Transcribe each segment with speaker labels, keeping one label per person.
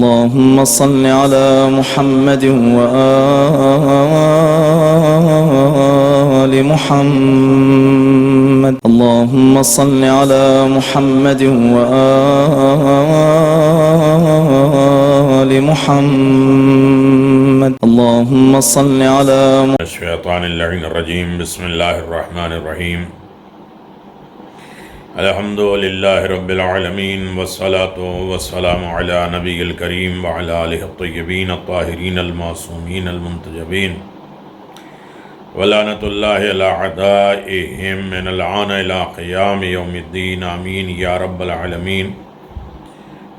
Speaker 1: اللهم صل على محمد وآل محمد. اللهم صل على محمد وآل محمد. اللهم صل على
Speaker 2: الشیطان اللعین الرجیم. بسم اللہ الرحمن الرحیم. الحمدللہ رب العالمین والصلاة والسلام علی نبی الکریم وعلی آلہ الطیبین الطاہرین المعصومین المنتجبین ولعنۃ اللہ علی اعدائہم من الآن الی قیام یوم الدین. آمین یا رب العالمین.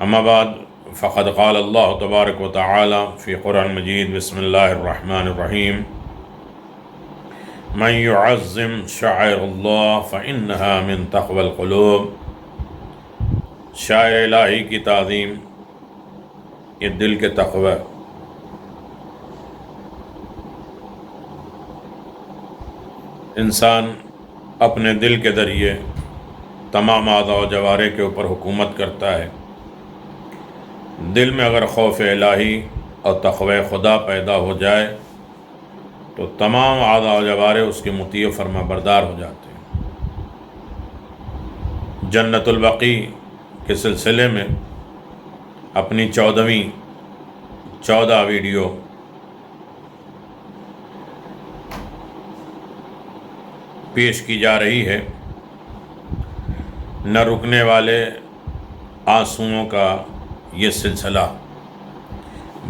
Speaker 2: اما بعد فقد قال اللہ تبارک و تعالی فی قرآن مجید. بسم اللہ الرحمن الرحیم. من يعظم شعائر اللہ فإنها من تقوى القلوب. شاعر الہی کی تعظیم یہ دل کے تقوی. انسان اپنے دل کے ذریعے تمام اعضاء و جوارح کے اوپر حکومت کرتا ہے. دل میں اگر خوف الہی اور تقوی خدا پیدا ہو جائے تو تمام اعضاء و جوارح اس کے مطیع و فرما بردار ہو جاتے ہیں. جنت البقیع کے سلسلے میں اپنی 14 ویڈیو پیش کی جا رہی ہے. نہ رکنے والے آنسوؤں کا یہ سلسلہ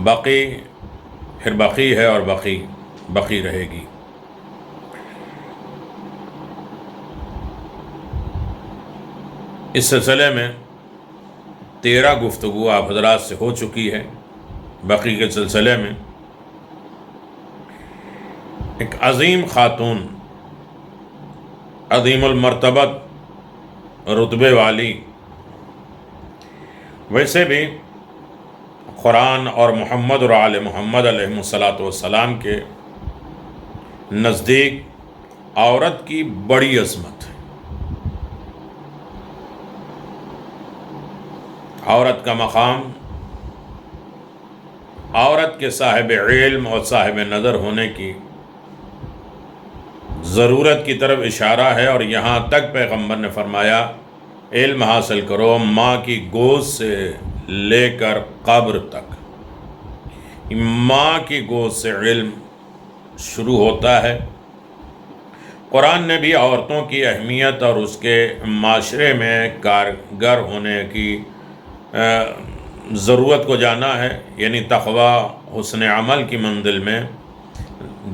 Speaker 2: بقی پھر بقی ہے اور بقی رہے گی. اس سلسلے میں 13 گفتگو آپ حضرات سے ہو چکی ہے. بقی کے سلسلے میں ایک عظیم خاتون، عظیم المرتبت رتبے والی، ویسے بھی قرآن اور محمد اور آل محمد علیہ السلام کے نزدیک عورت کی بڑی عظمت ہے. عورت کا مقام عورت کے صاحب علم اور صاحب نظر ہونے کی ضرورت کی طرف اشارہ ہے. اور یہاں تک پیغمبر نے فرمایا علم حاصل کرو ماں کی گود سے لے کر قبر تک. ماں کی گود سے علم شروع ہوتا ہے. قرآن نے بھی عورتوں کی اہمیت اور اس کے معاشرے میں کارگر ہونے کی ضرورت کو جانا ہے. یعنی تقوی حسن عمل کی منزل میں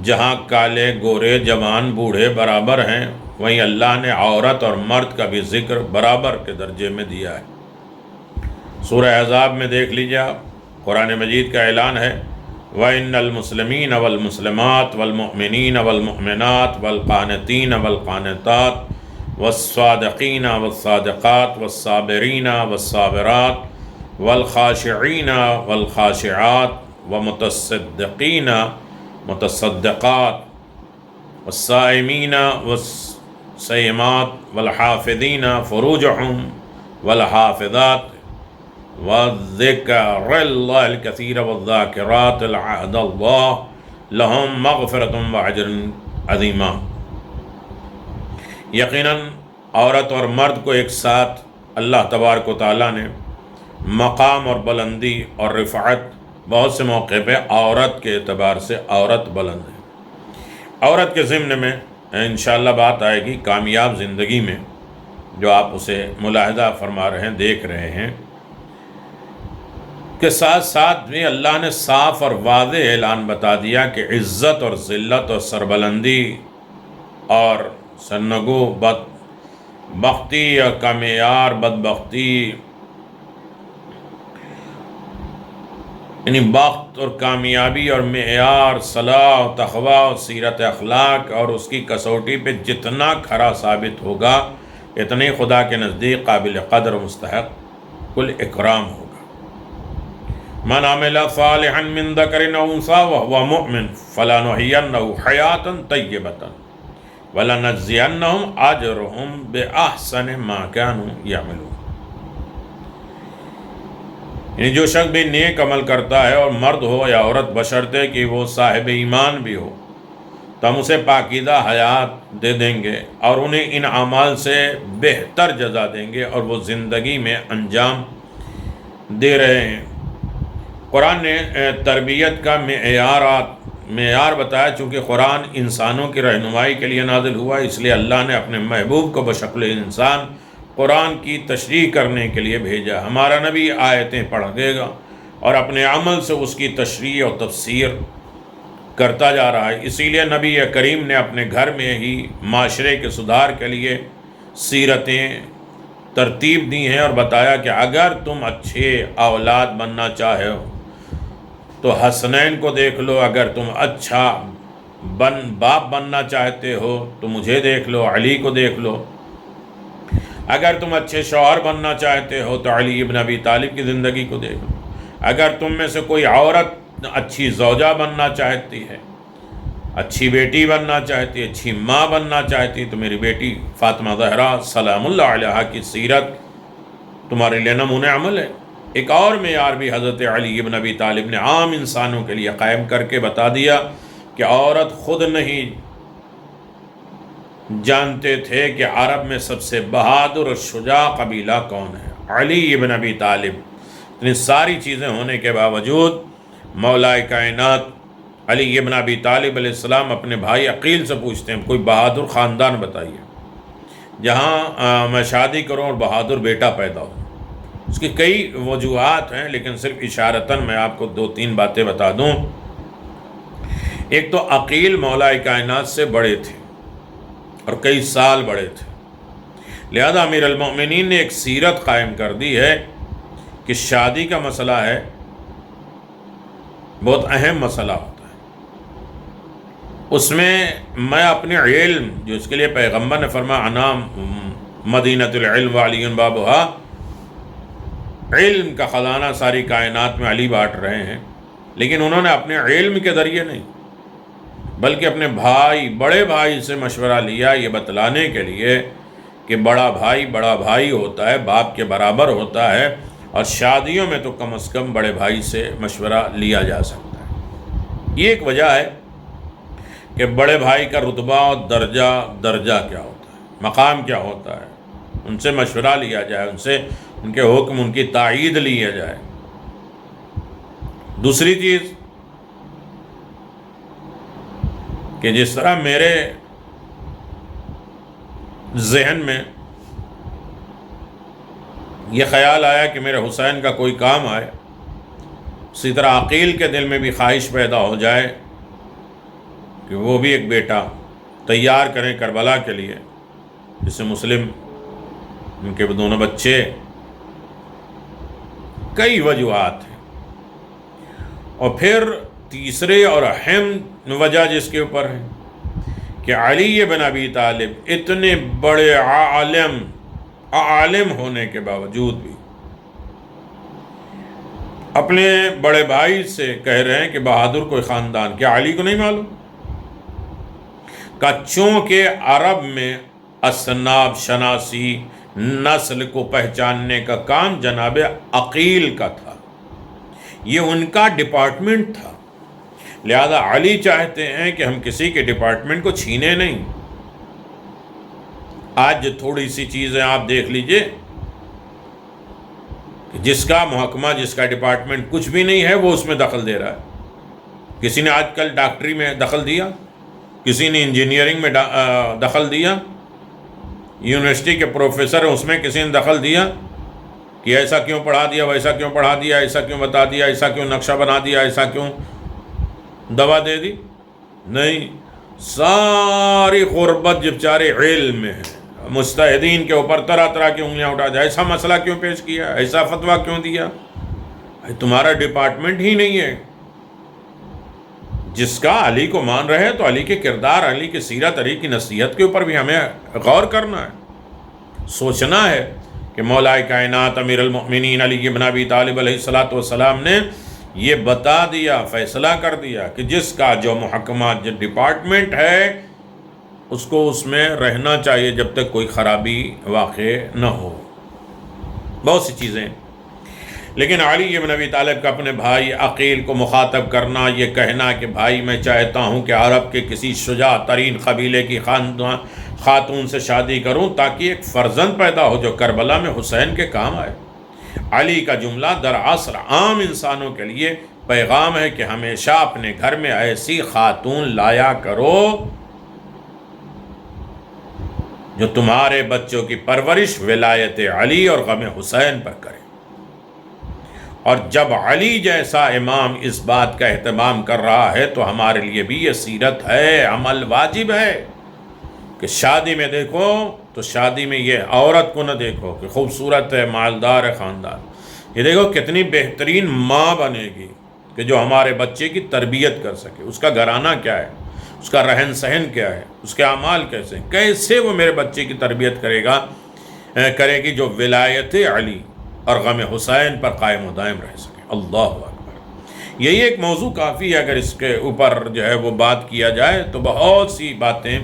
Speaker 2: جہاں کالے گورے جوان بوڑھے برابر ہیں، وہیں اللہ نے عورت اور مرد کا بھی ذکر برابر کے درجے میں دیا ہے. سورہ احزاب میں دیکھ لیجیے آپ، قرآن مجید کا اعلان ہے وَإِنَّ الْمُسْلِمِينَ وَالْمُسْلِمَاتِ وَالْمُؤْمِنِينَ وَالْمُؤْمِنَاتِ وَالْقَانِتِينَ وَالْقَانِتَاتِ وَالصَّادِقِينَ وَالصَّادِقَاتِ وَالصَّابِرِينَ وَالصَّابِرَاتِ وَالْخَاشِعِينَ وَالْخَاشِعَاتِ وَمُتَصَدِّقِينَ متصدقات والصائمین والصائمات والحافظین فروجهم والحافظات وذکر اللہ الکثیر والذاکرات اعد اللہ لهم مغفرۃ واجر عظیما. یقیناً عورت اور مرد کو ایک ساتھ اللہ تبارک و تعالیٰ نے مقام اور بلندی اور رفعت بہت سے موقع پہ عورت کے اعتبار سے عورت بلند ہے. عورت کے ضمن میں انشاءاللہ بات آئے گی کامیاب زندگی میں، جو آپ اسے ملاحظہ فرما رہے ہیں، دیکھ رہے ہیں کہ ساتھ ساتھ بھی اللہ نے صاف اور واضح اعلان بتا دیا کہ عزت اور ذلت اور سربلندی اور سرنگو بدبختی یا کا معیار بدبختی، یعنی بخت اور کامیابی اور معیار صلاح و تقوی اور سیرت اخلاق اور اس کی کسوٹی پہ جتنا کھرا ثابت ہوگا اتنے خدا کے نزدیک قابل قدر و مستحق کل اکرام ہوگا. من عمل صالحا من ذکر او انثی وهو مؤمن فلنحینہ حیاۃ طیبۃ ولنجزینہم اجرہم باحسن ما كانوا یعملون. یعنی جو شخص بھی نیک عمل کرتا ہے اور مرد ہو یا عورت بشرطے کہ وہ صاحب ایمان بھی ہو تو ہم اسے پاکیزہ حیات دے دیں گے اور انہیں ان اعمال سے بہتر جزا دیں گے اور وہ زندگی میں انجام دے رہے ہیں۔ قرآن نے تربیت کا معیار بتایا، چونکہ قرآن انسانوں کی رہنمائی کے لیے نازل ہوا، اس لیے اللہ نے اپنے محبوب کو بشکل انسان قرآن کی تشریح کرنے کے لیے بھیجا۔ ہمارا نبی آیتیں پڑھ دے گا اور اپنے عمل سے اس کی تشریح اور تفسیر کرتا جا رہا ہے۔ اسی لیے نبی کریم نے اپنے گھر میں ہی معاشرے کے سدھار کے لیے سیرتیں ترتیب دی ہیں اور بتایا کہ اگر تم اچھے اولاد بننا چاہے ہو تو حسنین کو دیکھ لو، اگر تم اچھا باپ بننا چاہتے ہو تو مجھے دیکھ لو، علی کو دیکھ لو، اگر تم اچھے شوہر بننا چاہتے ہو تو علی ابن ابی طالب کی زندگی کو دیکھ لو، اگر تم میں سے کوئی عورت اچھی زوجہ بننا چاہتی ہے، اچھی بیٹی بننا چاہتی ہے، اچھی ماں بننا چاہتی ہے تو میری بیٹی فاطمہ زہرا سلام اللہ علیہا کی سیرت تمہارے لیے نمونہ عمل ہے۔ ایک اور معیار بھی حضرت علی ابن ابی طالب نے عام انسانوں کے لیے قائم کر کے بتا دیا کہ عورت خود نہیں جانتے تھے کہ عرب میں سب سے بہادر اور شجاع قبیلہ کون ہے۔ علی ابن ابی طالب، اتنی ساری چیزیں ہونے کے باوجود مولا کائنات علی ابن ابی طالب علیہ السلام اپنے بھائی عقیل سے پوچھتے ہیں کوئی بہادر خاندان بتائیے جہاں میں شادی کروں اور بہادر بیٹا پیدا ہو۔ اس کی کئی وجوہات ہیں لیکن صرف اشارتاً میں آپ کو 2-3 باتیں بتا دوں۔ ایک تو عقیل مولا کائنات سے بڑے تھے اور کئی سال بڑے تھے، لہذا امیر المؤمنین نے ایک سیرت قائم کر دی ہے کہ شادی کا مسئلہ ہے بہت اہم مسئلہ ہوتا ہے، اس میں میں اپنے علم جو اس کے لیے پیغمبر نے فرمایا انام مدینۃ العلم وعلی بابھا، علم کا خزانہ ساری کائنات میں علی بانٹ رہے ہیں، لیکن انہوں نے اپنے علم کے ذریعے نہیں بلکہ اپنے بڑے بھائی سے مشورہ لیا یہ بتلانے کے لیے کہ بڑا بھائی ہوتا ہے، باپ کے برابر ہوتا ہے، اور شادیوں میں تو کم از کم بڑے بھائی سے مشورہ لیا جا سکتا ہے۔ یہ ایک وجہ ہے کہ بڑے بھائی کا رتبہ اور درجہ کیا ہوتا ہے، مقام کیا ہوتا ہے، ان سے مشورہ لیا جائے، ان سے ان کے حکم، ان کی تائید لیا جائے۔ دوسری چیز کہ جس طرح میرے ذہن میں یہ خیال آیا کہ میرے حسین کا کوئی کام آئے، اسی طرح عقیل کے دل میں بھی خواہش پیدا ہو جائے کہ وہ بھی ایک بیٹا تیار کریں کربلا کے لیے، جسے مسلم ان کے دونوں بچے۔ کئی وجوہات ہیں، اور پھر تیسرے اور اہم وجہ جس کے اوپر ہے کہ علی بن ابی طالب اتنے بڑے عالم ہونے کے باوجود بھی اپنے بڑے بھائی سے کہہ رہے ہیں کہ بہادر کوئی خاندان، کیا علی کو نہیں معلوم کہ چونکہ عرب میں اصناف شناسی، نسل کو پہچاننے کا کام جناب عقیل کا تھا، یہ ان کا ڈپارٹمنٹ تھا، لہذا علی چاہتے ہیں کہ ہم کسی کے ڈپارٹمنٹ کو چھینے نہیں۔ آج تھوڑی سی چیزیں آپ دیکھ لیجئے کہ جس کا محکمہ، جس کا ڈپارٹمنٹ کچھ بھی نہیں ہے وہ اس میں دخل دے رہا ہے۔ کسی نے آج کل ڈاکٹری میں دخل دیا، کسی نے انجینئرنگ میں دخل دیا، یونیورسٹی کے پروفیسر ہیں اس میں کسی نے دخل دیا کہ ایسا کیوں پڑھا دیا، ویسا کیوں پڑھا دیا، ایسا کیوں بتا دیا، ایسا کیوں نقشہ بنا دیا، ایسا کیوں دوا دے دی۔ نہیں، ساری غربت جب چارے علم میں ہے، مجتہدین کے اوپر طرح طرح کی انگلیاں اٹھا دیا، ایسا مسئلہ کیوں پیش کیا، ایسا فتویٰ کیوں دیا، تمہارا ڈپارٹمنٹ ہی نہیں ہے۔ جس کا علی کو مان رہے ہیں تو علی کے کردار، علی کی سیرت، علی کی نصیحت کے اوپر بھی ہمیں غور کرنا ہے، سوچنا ہے کہ مولا کائنات امیر المؤمنین علی بن ابی طالب علیہ السلام نے یہ بتا دیا، فیصلہ کر دیا کہ جس کا جو محکمہ، جو ڈپارٹمنٹ ہے، اس کو اس میں رہنا چاہیے جب تک کوئی خرابی واقع نہ ہو۔ بہت سی چیزیں، لیکن علی بن ابی طالب کا اپنے بھائی عقیل کو مخاطب کرنا، یہ کہنا کہ بھائی میں چاہتا ہوں کہ عرب کے کسی شجاع ترین قبیلے کی خاتون سے شادی کروں تاکہ ایک فرزند پیدا ہو جو کربلا میں حسین کے کام آئے۔ علی کا جملہ دراصل عام انسانوں کے لیے پیغام ہے کہ ہمیشہ اپنے گھر میں ایسی خاتون لایا کرو جو تمہارے بچوں کی پرورش ولایت علی اور غم حسین پر کرے۔ اور جب علی جیسا امام اس بات کا اہتمام کر رہا ہے تو ہمارے لیے بھی یہ سیرت ہے، عمل واجب ہے کہ شادی میں دیکھو تو شادی میں یہ عورت کو نہ دیکھو کہ خوبصورت ہے، مالدار ہے، خاندان، یہ دیکھو کتنی بہترین ماں بنے گی کہ جو ہمارے بچے کی تربیت کر سکے، اس کا گھرانہ کیا ہے، اس کا رہن سہن کیا ہے، اس کے اعمال کیسے وہ میرے بچے کی تربیت کرے گی جو ولایت علی اور غم حسین پر قائم و دائم رہ سکے۔ اللہ اکبر۔ یہی ایک موضوع کافی ہے، اگر اس کے اوپر جو ہے وہ بات کیا جائے تو بہت سی باتیں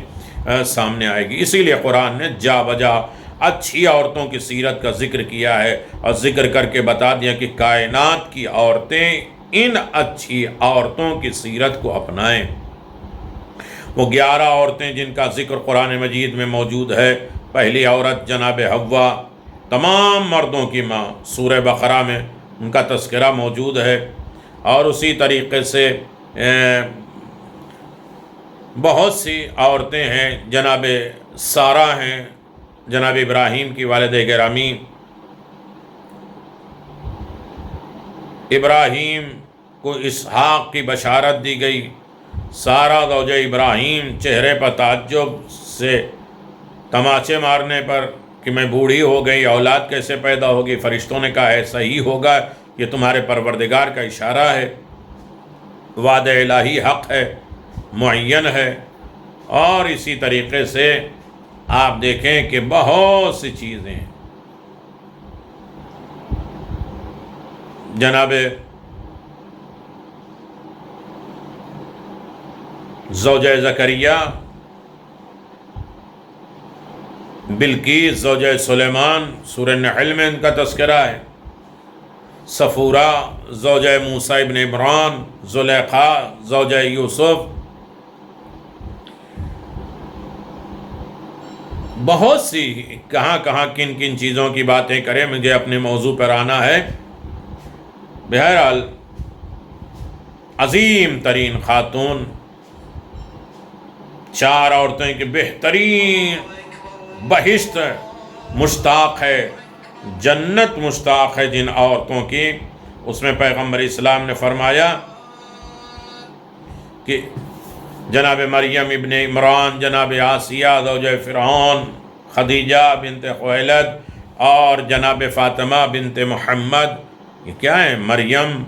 Speaker 2: سامنے آئے گی۔ اسی لیے قرآن نے جا بجا اچھی عورتوں کی سیرت کا ذکر کیا ہے اور ذکر کر کے بتا دیا کہ کائنات کی عورتیں ان اچھی عورتوں کی سیرت کو اپنائیں۔ وہ 11 عورتیں جن کا ذکر قرآن مجید میں موجود ہے، پہلی عورت جناب حوا، تمام مردوں کی ماں، سورہ بقرہ میں ان کا تذکرہ موجود ہے، اور اسی طریقے سے بہت سی عورتیں ہیں، جناب سارہ ہیں، جناب ابراہیم کی والدہ گرامی، ابراہیم کو اسحاق کی بشارت دی گئی، سارہ زوجہ ابراہیم چہرے پر تعجب سے تماچے مارنے پر کہ میں بوڑھی ہو گئی، اولاد کیسے پیدا ہوگی؟ فرشتوں نے کہا ایسا ہی ہوگا، یہ تمہارے پروردگار کا اشارہ ہے، وعدہ الہی حق ہے، معین ہے۔ اور اسی طریقے سے آپ دیکھیں کہ بہت سی چیزیں، جناب زوجہ زکریا، بلقیس زوجہ سلیمان، سورہ نحل میں ان کا تذکرہ ہے، صفورہ زوجہ موسیٰ ابن عمران، زلیخا زوجہ یوسف، بہت سی کہاں کن کن چیزوں کی باتیں کریں، مجھے اپنے موضوع پر آنا ہے۔ بہرحال عظیم ترین خاتون، 4 عورتیں کی بہترین بہشت مشتاق ہے، جنت مشتاق ہے جن عورتوں کی، اس میں پیغمبر اسلام نے فرمایا کہ جناب مریم ابن عمران، جناب آسیہ زوجہ فرعون، خدیجہ بنت خویلد اور جناب فاطمہ بنت محمد، یہ کیا ہے؟ مریم،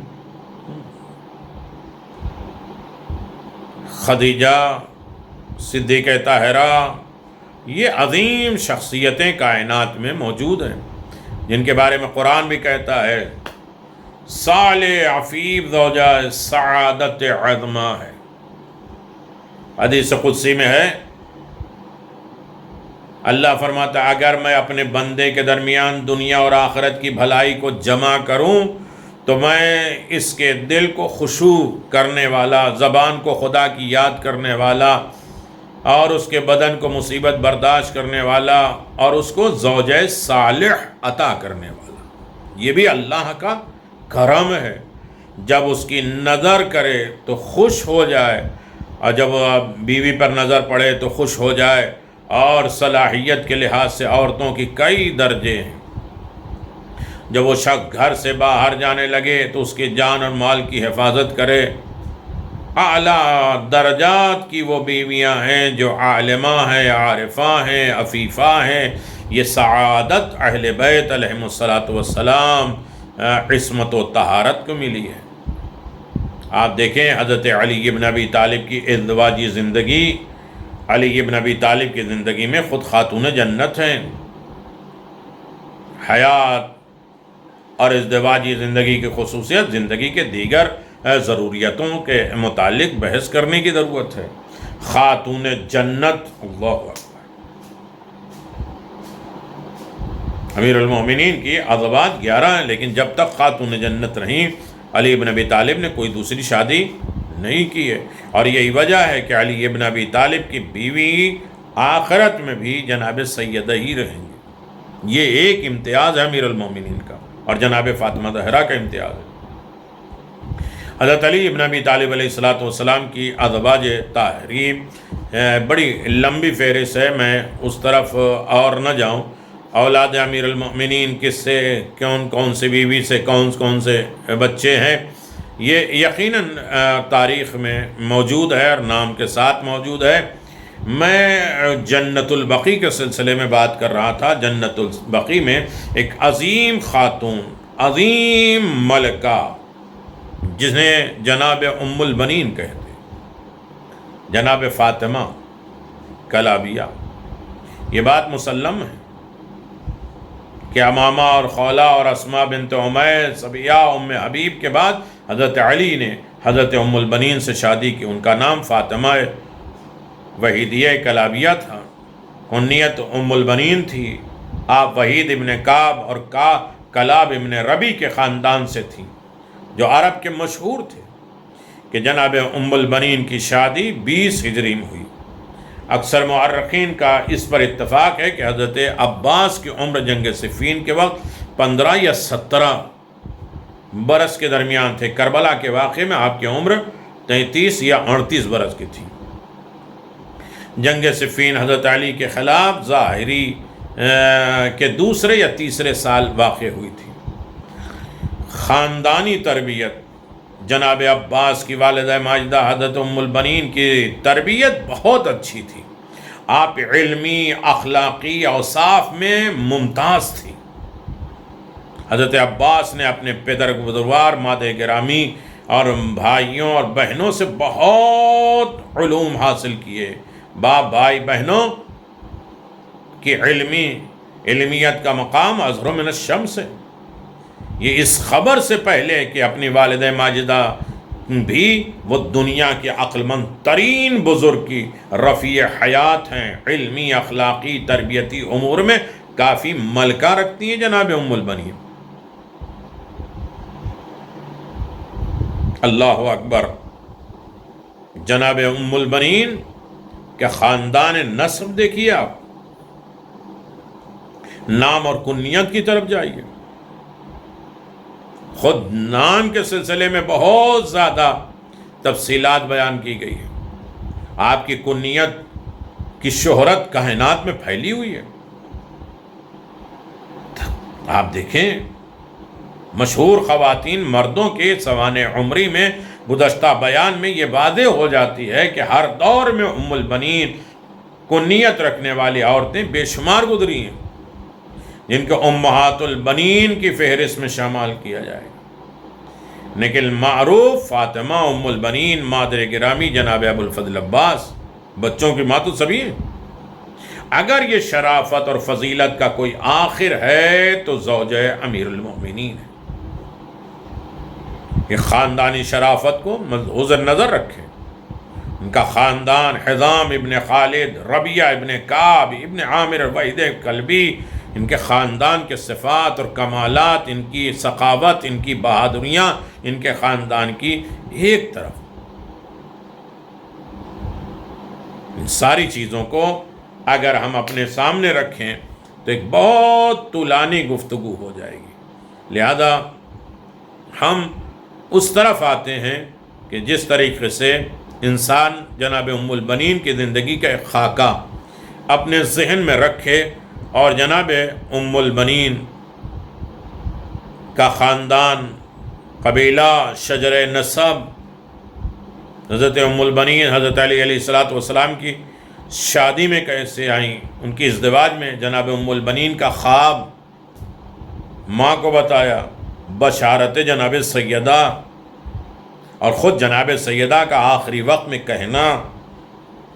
Speaker 2: خدیجہ، صدیقہ طاہرہ، یہ عظیم شخصیتیں کائنات میں موجود ہیں جن کے بارے میں قرآن بھی کہتا ہے صالح عفیف زوجہ سعادت عظمہ ہے۔ حدیث قدسی میں ہے، اللہ فرماتا ہے اگر میں اپنے بندے کے درمیان دنیا اور آخرت کی بھلائی کو جمع کروں تو میں اس کے دل کو خشوع کرنے والا، زبان کو خدا کی یاد کرنے والا، اور اس کے بدن کو مصیبت برداشت کرنے والا، اور اس کو زوجہ صالح عطا کرنے والا، یہ بھی اللہ کا کرم ہے۔ جب اس کی نظر کرے تو خوش ہو جائے، اور جب بیوی پر نظر پڑے تو خوش ہو جائے۔ اور صلاحیت کے لحاظ سے عورتوں کی کئی درجے ہیں، جب وہ شخص گھر سے باہر جانے لگے تو اس کی جان اور مال کی حفاظت کرے۔ اعلیٰ درجات کی وہ بیویاں ہیں جو عالمہ ہیں، عارفہ ہیں، عفیفہ ہیں۔ یہ سعادت اہل بیت علیہم السلام عصمت و طہارت کو ملی ہے۔ آپ دیکھیں حضرت علی بن ابی طالب کی ازدواجی زندگی، علی بن ابی طالب کی زندگی میں خود خاتون جنت ہیں۔ حیات اور ازدواجی زندگی کی خصوصیت، زندگی کے دیگر ضروریتوں کے متعلق بحث کرنے کی ضرورت ہے۔ خاتون جنت، اللہ اکبر، امیر المومنین کی ازواج 11 ہیں، لیکن جب تک خاتون جنت رہیں علی بن ابی طالب نے کوئی دوسری شادی نہیں کی ہے، اور یہی وجہ ہے کہ علی بن ابی طالب کی بیوی آخرت میں بھی جناب سیدہ ہی رہیں گے۔ یہ ایک امتیاز ہے امیر المومنین کا، اور جناب فاطمہ زہرا کا امتیاز ہے۔ حضرت علی بن ابی طالب علیہ السلام کی ازواج طاہرین بڑی لمبی فہرست ہے، میں اس طرف اور نہ جاؤں۔ اولاد امیر المؤمنین کس سے، کون سے بیوی سے کون سے بچے ہیں، یہ یقیناً تاریخ میں موجود ہے اور نام کے ساتھ موجود ہے۔ میں جنت البقیع کے سلسلے میں بات کر رہا تھا۔ جنت البقیع میں ایک عظیم خاتون، عظیم ملکہ، جنہیں جناب ام البنین کہتے، جناب فاطمہ کلابیہ، یہ بات مسلم ہے کہ امامہ اور خولہ اور اسماء بنت عمیس، صبیہ، ام حبیب کے بعد حضرت علی نے حضرت ام البنین سے شادی کی۔ ان کا نام فاطمہ وحیدیہ کلابیہ تھا، کنیت ام البنین تھی۔ آپ وحید ابن کعب اور کلاب ابن ربی کے خاندان سے تھیں، جو عرب کے مشہور تھے، کہ جناب ام البنین کی شادی 20 ہجری میں ہوئی۔ اکثر مورخین کا اس پر اتفاق ہے کہ حضرت عباس کی عمر جنگ صفین کے وقت 15 یا 17 برس کے درمیان تھے۔ کربلا کے واقعے میں آپ کی عمر 33 یا 38 برس کی تھی۔ جنگ صفین حضرت علی کے خلاف ظاہری کے دوسرے یا تیسرے سال واقع ہوئی تھی۔ خاندانی تربیت، جناب عباس کی والدہ ماجدہ حضرت ام البنین کی تربیت بہت اچھی تھی۔ آپ علمی، اخلاقی اوصاف میں ممتاز تھی۔ حضرت عباس نے اپنے پدر بزرگوار، مادر گرامی اور بھائیوں اور بہنوں سے بہت علوم حاصل کیے۔ باپ بھائی بہنوں کی علمیت کا مقام ازہر من الشمس ہے۔ یہ اس خبر سے پہلے کہ اپنی والدہ ماجدہ بھی وہ دنیا کے عقل مند ترین بزرگ کی رفیع حیات ہیں، علمی، اخلاقی، تربیتی امور میں کافی ملکہ رکھتی ہیں جناب ام البنین۔ اللہ اکبر! جناب ام البنین کے خاندان نسب دیکھیے آپ، نام اور کنیت کی طرف جائیے۔ خود نام کے سلسلے میں بہت زیادہ تفصیلات بیان کی گئی ہے۔ آپ کی کنیت کی شہرت کائنات میں پھیلی ہوئی ہے۔ آپ دیکھیں، مشہور خواتین مردوں کے سوانح عمری میں گزشتہ بیان میں یہ واضح ہو جاتی ہے کہ ہر دور میں ام البنین کنیت رکھنے والی عورتیں بے شمار گزری ہیں، جن کو امہات البنین کی فہرست میں شامل کیا جائے، لیکن معروف فاطمہ ام البنین، مادر گرامی جناب ابو الفضل عباس، بچوں کی ماں تو سبھی ہیں۔ اگر یہ شرافت اور فضیلت کا کوئی آخر ہے تو زوجہ امیر المومنین ہے۔ یہ خاندانی شرافت کو ملحوظ نظر رکھیں۔ ان کا خاندان حزام ابن خالد، ربیہ ابن کعب ابن عامر وحید کلبی، ان کے خاندان کے صفات اور کمالات، ان کی ثقافت، ان کی بہادریاں، ان کے خاندان کی ایک طرف، ان ساری چیزوں کو اگر ہم اپنے سامنے رکھیں تو ایک بہت طولانی گفتگو ہو جائے گی۔ لہذا ہم اس طرف آتے ہیں کہ جس طریقے سے انسان جناب ام البنین کی زندگی کا ایک خاکہ اپنے ذہن میں رکھے، اور جناب ام البنین کا خاندان، قبیلہ، شجر نسب، حضرت ام البنین حضرت علی علیہ السلام کی شادی میں کیسے آئیں، ان کی ازدواج میں جناب ام البنین کا خواب ماں کو بتایا، بشارت جناب سیدہ، اور خود جناب سیدہ کا آخری وقت میں کہنا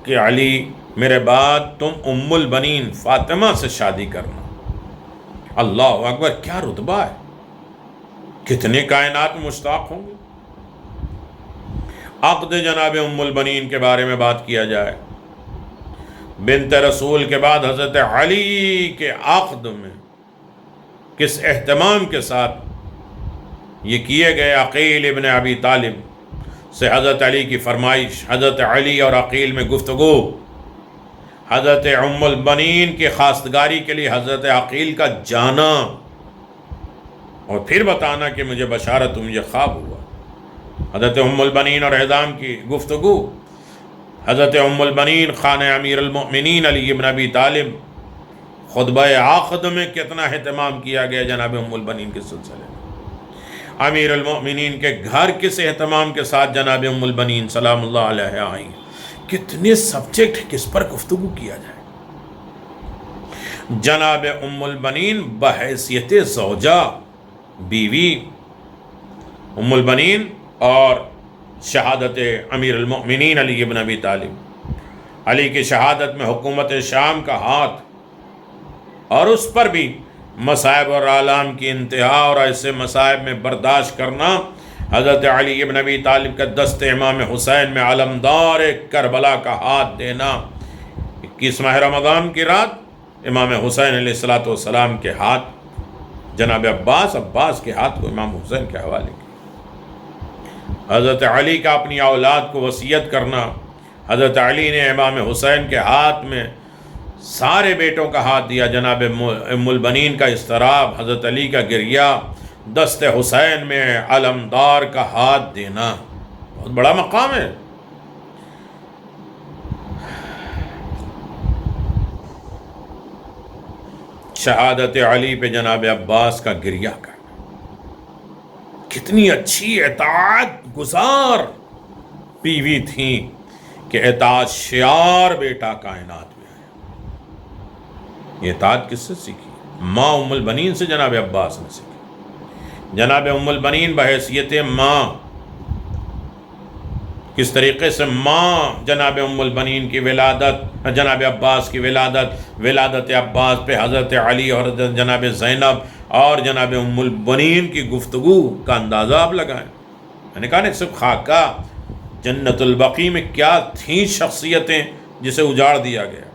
Speaker 2: کہ علی میرے بعد تم ام البنین فاطمہ سے شادی کرنا۔ اللہ اکبر! کیا رتبہ ہے! کتنے کائنات میں مشتاق ہوں گے۔ عقد جناب ام البنین کے بارے میں بات کیا جائے، بنت رسول کے بعد حضرت علی کے عقد میں کس اہتمام کے ساتھ یہ کیے گئے۔ عقیل ابن ابی طالب سے حضرت علی کی فرمائش، حضرت علی اور عقیل میں گفتگو، حضرت ام البنین کی خواستگاری کے لیے حضرت عقیل کا جانا اور پھر بتانا کہ مجھے بشارت مجھے خواب ہوا۔ حضرت ام البنین اور اعظام کی گفتگو، حضرت ام البنین خانہ امیر المؤمنین علی ابن ابی طالب، خطبہ عقد میں کتنا اہتمام کیا گیا جناب ام البنین کے سلسلے میں۔ امیر المؤمنین کے گھر کس اہتمام کے ساتھ جناب ام البنین سلام اللہ علیہ آئیں، کتنے سبجیکٹ کس پر گفتگو کیا جائے۔ جناب ام البنین بحیثیت زوجہ، بیوی، ام البنین اور شہادت امیر المؤمنین علی ابن ابی طالب، علی کی شہادت میں حکومت شام کا ہاتھ، اور اس پر بھی مصائب اور آلام کی انتہا اور ایسے مصائب میں برداشت کرنا۔ حضرت علی ابن ابی طالب کا دست امام حسین میں علمدار کربلا کا ہاتھ دینا۔ 21 ماہ رمضان کی رات امام حسین علیہ السلام کے ہاتھ جناب عباس کے ہاتھ کو امام حسین کے حوالے کیا۔ حضرت علی کا اپنی اولاد کو وصیت کرنا، حضرت علی نے امام حسین کے ہاتھ میں سارے بیٹوں کا ہاتھ دیا۔ جناب ام البنین کا اضطراب، حضرت علی کا گریہ، دست حسین میں علمدار کا ہاتھ دینا، بہت بڑا مقام ہے۔ شہادت علی پہ جناب عباس کا گریہ کرنا، کتنی اچھی اطاعت گزار بیوی تھی کہ اطاعت شعار بیٹا کائنات میں ہے۔ یہ اطاعت کس سے سیکھی؟ ماں ام البنین سے جناب عباس نے سیکھی۔ جناب ام البنین بحیثیت ماں، کس طریقے سے ماں جناب ام البنین کی ولادت، جناب عباس کی ولادت عباس پہ حضرت علی اور جناب زینب اور جناب ام البنین کی گفتگو کا اندازہ آپ لگائیں۔ میں نے کہا نا صرف خاکہ جنت البقیع میں کیا تھیں شخصیتیں جسے اجاڑ دیا گیا،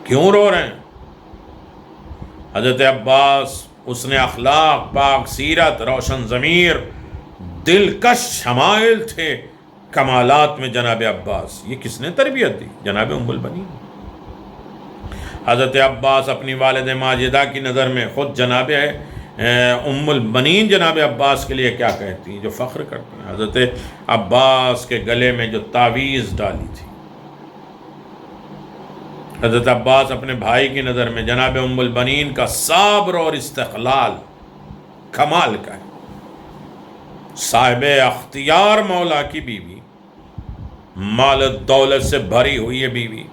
Speaker 2: کیوں رو رہے ہیں؟ حضرت عباس، اس نے اخلاق، پاک سیرت، روشن ضمیر، دلکش شمائل تھے کمالات میں جناب عباس۔ یہ کس نے تربیت دی؟ جناب ام البنین۔ حضرت عباس اپنی والد ماجدہ کی نظر میں خود جناب ام البنین جناب عباس کے لیے کیا کہتی ہیں، جو فخر کرتی ہیں۔ حضرت عباس کے گلے میں جو تعویذ ڈالی تھی، حضرت عباس اپنے بھائی کی نظر میں جناب ام البنین کا صبر اور استقلال کمال کا ہے۔ صاحب اختیار مولا کی بیوی، مال دولت سے بھری ہوئی ہے بیوی،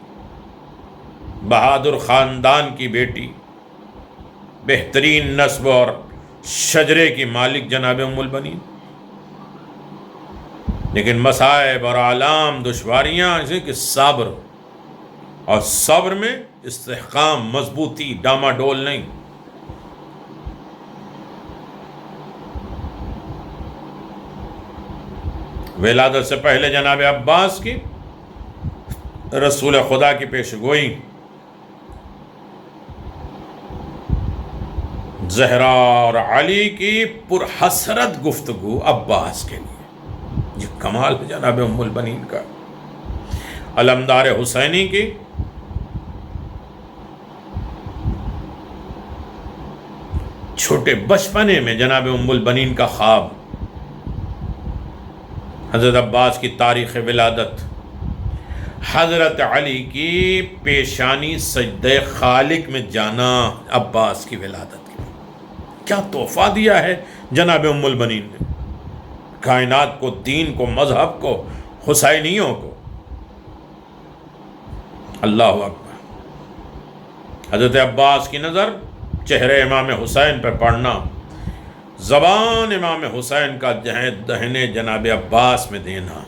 Speaker 2: بہادر خاندان کی بیٹی، بہترین نسب اور شجرے کی مالک جناب ام البنین، لیکن مصائب اور آلام، دشواریاں ایسے کہ صبر، اور صبر میں استحکام، مضبوطی، ڈاما ڈول نہیں۔ ولادت سے پہلے جناب عباس کی رسول خدا کی پیش گوئی، زہرا اور علی کی پرحسرت گفتگو عباس کے لیے، یہ کمال ہے جناب ام البنین کا۔ علمدار حسینی کی چھوٹے بچپنے میں جناب ام البنین کا خواب، حضرت عباس کی تاریخ ولادت، حضرت علی کی پیشانی سجدہ خالق میں جانا، عباس کی ولادت کی کیا تحفہ دیا ہے جناب ام البنین نے کائنات کو، دین کو، مذہب کو، حسینیوں کو۔ اللہ اکبر۔ حضرت عباس کی نظر چہرے امام حسین پر پڑنا، زبان امام حسین کا دہنے جناب عباس میں دینا،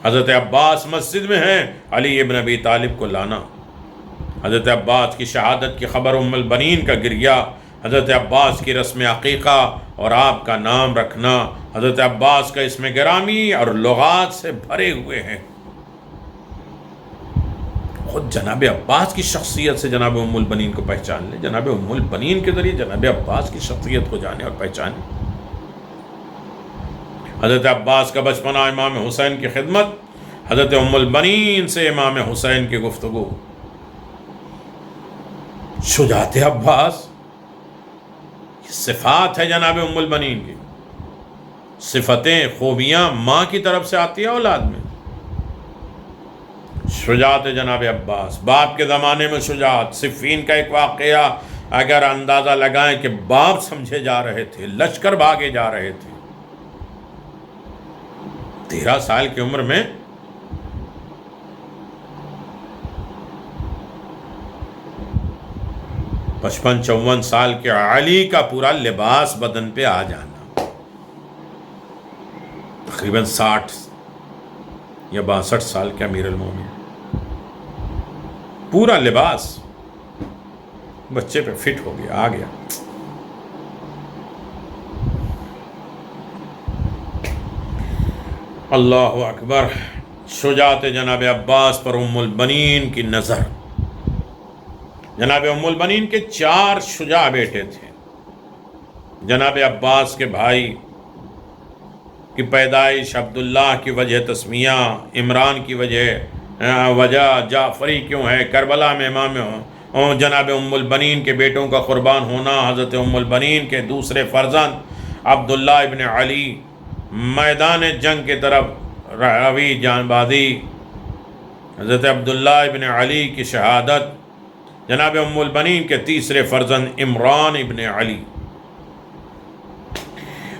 Speaker 2: حضرت عباس مسجد میں ہیں، علی ابن ابی طالب کو لانا، حضرت عباس کی شہادت کی خبر، ام البنین کا گریہ، حضرت عباس کی رسم عقیقہ اور آپ کا نام رکھنا، حضرت عباس کا اسم گرامی اور لغات سے بھرے ہوئے ہیں۔ خود جناب عباس کی شخصیت سے جناب ام البنین کو پہچان لیں، جناب ام البنین کے ذریعے جناب عباس کی شخصیت کو جانے اور پہچانے۔ حضرت عباس کا بچپنا، امام حسین کی خدمت، حضرت ام البنین سے امام حسین کی گفتگو، شجاعت عباس، یہ صفات ہے جناب ام البنین کی، صفتیں، خوبیاں ماں کی طرف سے آتی ہے اولاد میں۔ شجاعت جناب عباس، باپ کے زمانے میں شجاعت، صفین کا ایک واقعہ اگر اندازہ لگائیں کہ باپ سمجھے جا رہے تھے، لشکر بھاگے جا رہے تھے، 13 سال کی عمر میں 55-54 سال کے علی کا پورا لباس بدن پہ آ جانا، تقریباً 60 یا 62 سال کے امیر المومنین، پورا لباس بچے پہ فٹ ہو گیا، آ گیا۔ اللہ اکبر۔ شجاعت جناب عباس پر ام البنین کی نظر۔ جناب ام البنین کے 4 شجاع بیٹے تھے۔ جناب عباس کے بھائی کی پیدائش عبداللہ کی وجہ تسمیہ، عمران کی وجہ جعفری کیوں ہے، کربلا میں امام جناب ام البنین کے بیٹوں کا قربان ہونا، حضرت ام البنین کے دوسرے فرزند عبداللہ ابن علی میدان جنگ کی طرف روی جانبازی، حضرت عبداللہ ابن علی کی شہادت، جناب ام البنین کے تیسرے فرزند عمران ابن علی،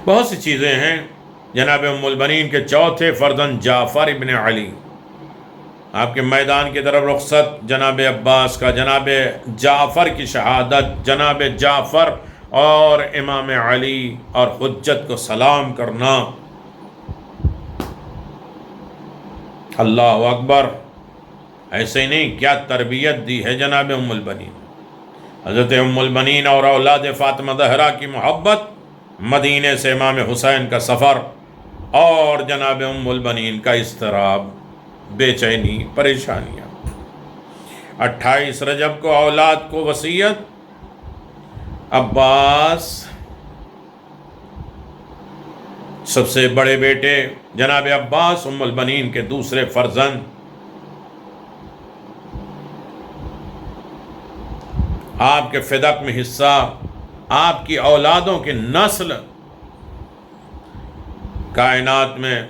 Speaker 2: بہت سی چیزیں ہیں۔ جناب ام البنین کے چوتھے فرزند جعفر ابن علی، آپ کے میدان کی طرف رخصت جناب عباس کا، جناب جعفر کی شہادت، جناب جعفر اور امام علی اور حجت کو سلام کرنا۔ اللہ اکبر۔ ایسے ہی نہیں، کیا تربیت دی ہے جناب ام البنین۔ حضرت ام البنین اور اولاد فاطمہ زہرا کی محبت، مدینے سے امام حسین کا سفر، اور جناب ام البنین کا اضطراب، بے چینی، پریشانیاں۔ 28 رجب کو اولاد کو وصیت، عباس سب سے بڑے بیٹے، جناب عباس ام البنین کے دوسرے فرزند، آپ کے فدق میں حصہ، آپ کی اولادوں کی نسل کائنات میں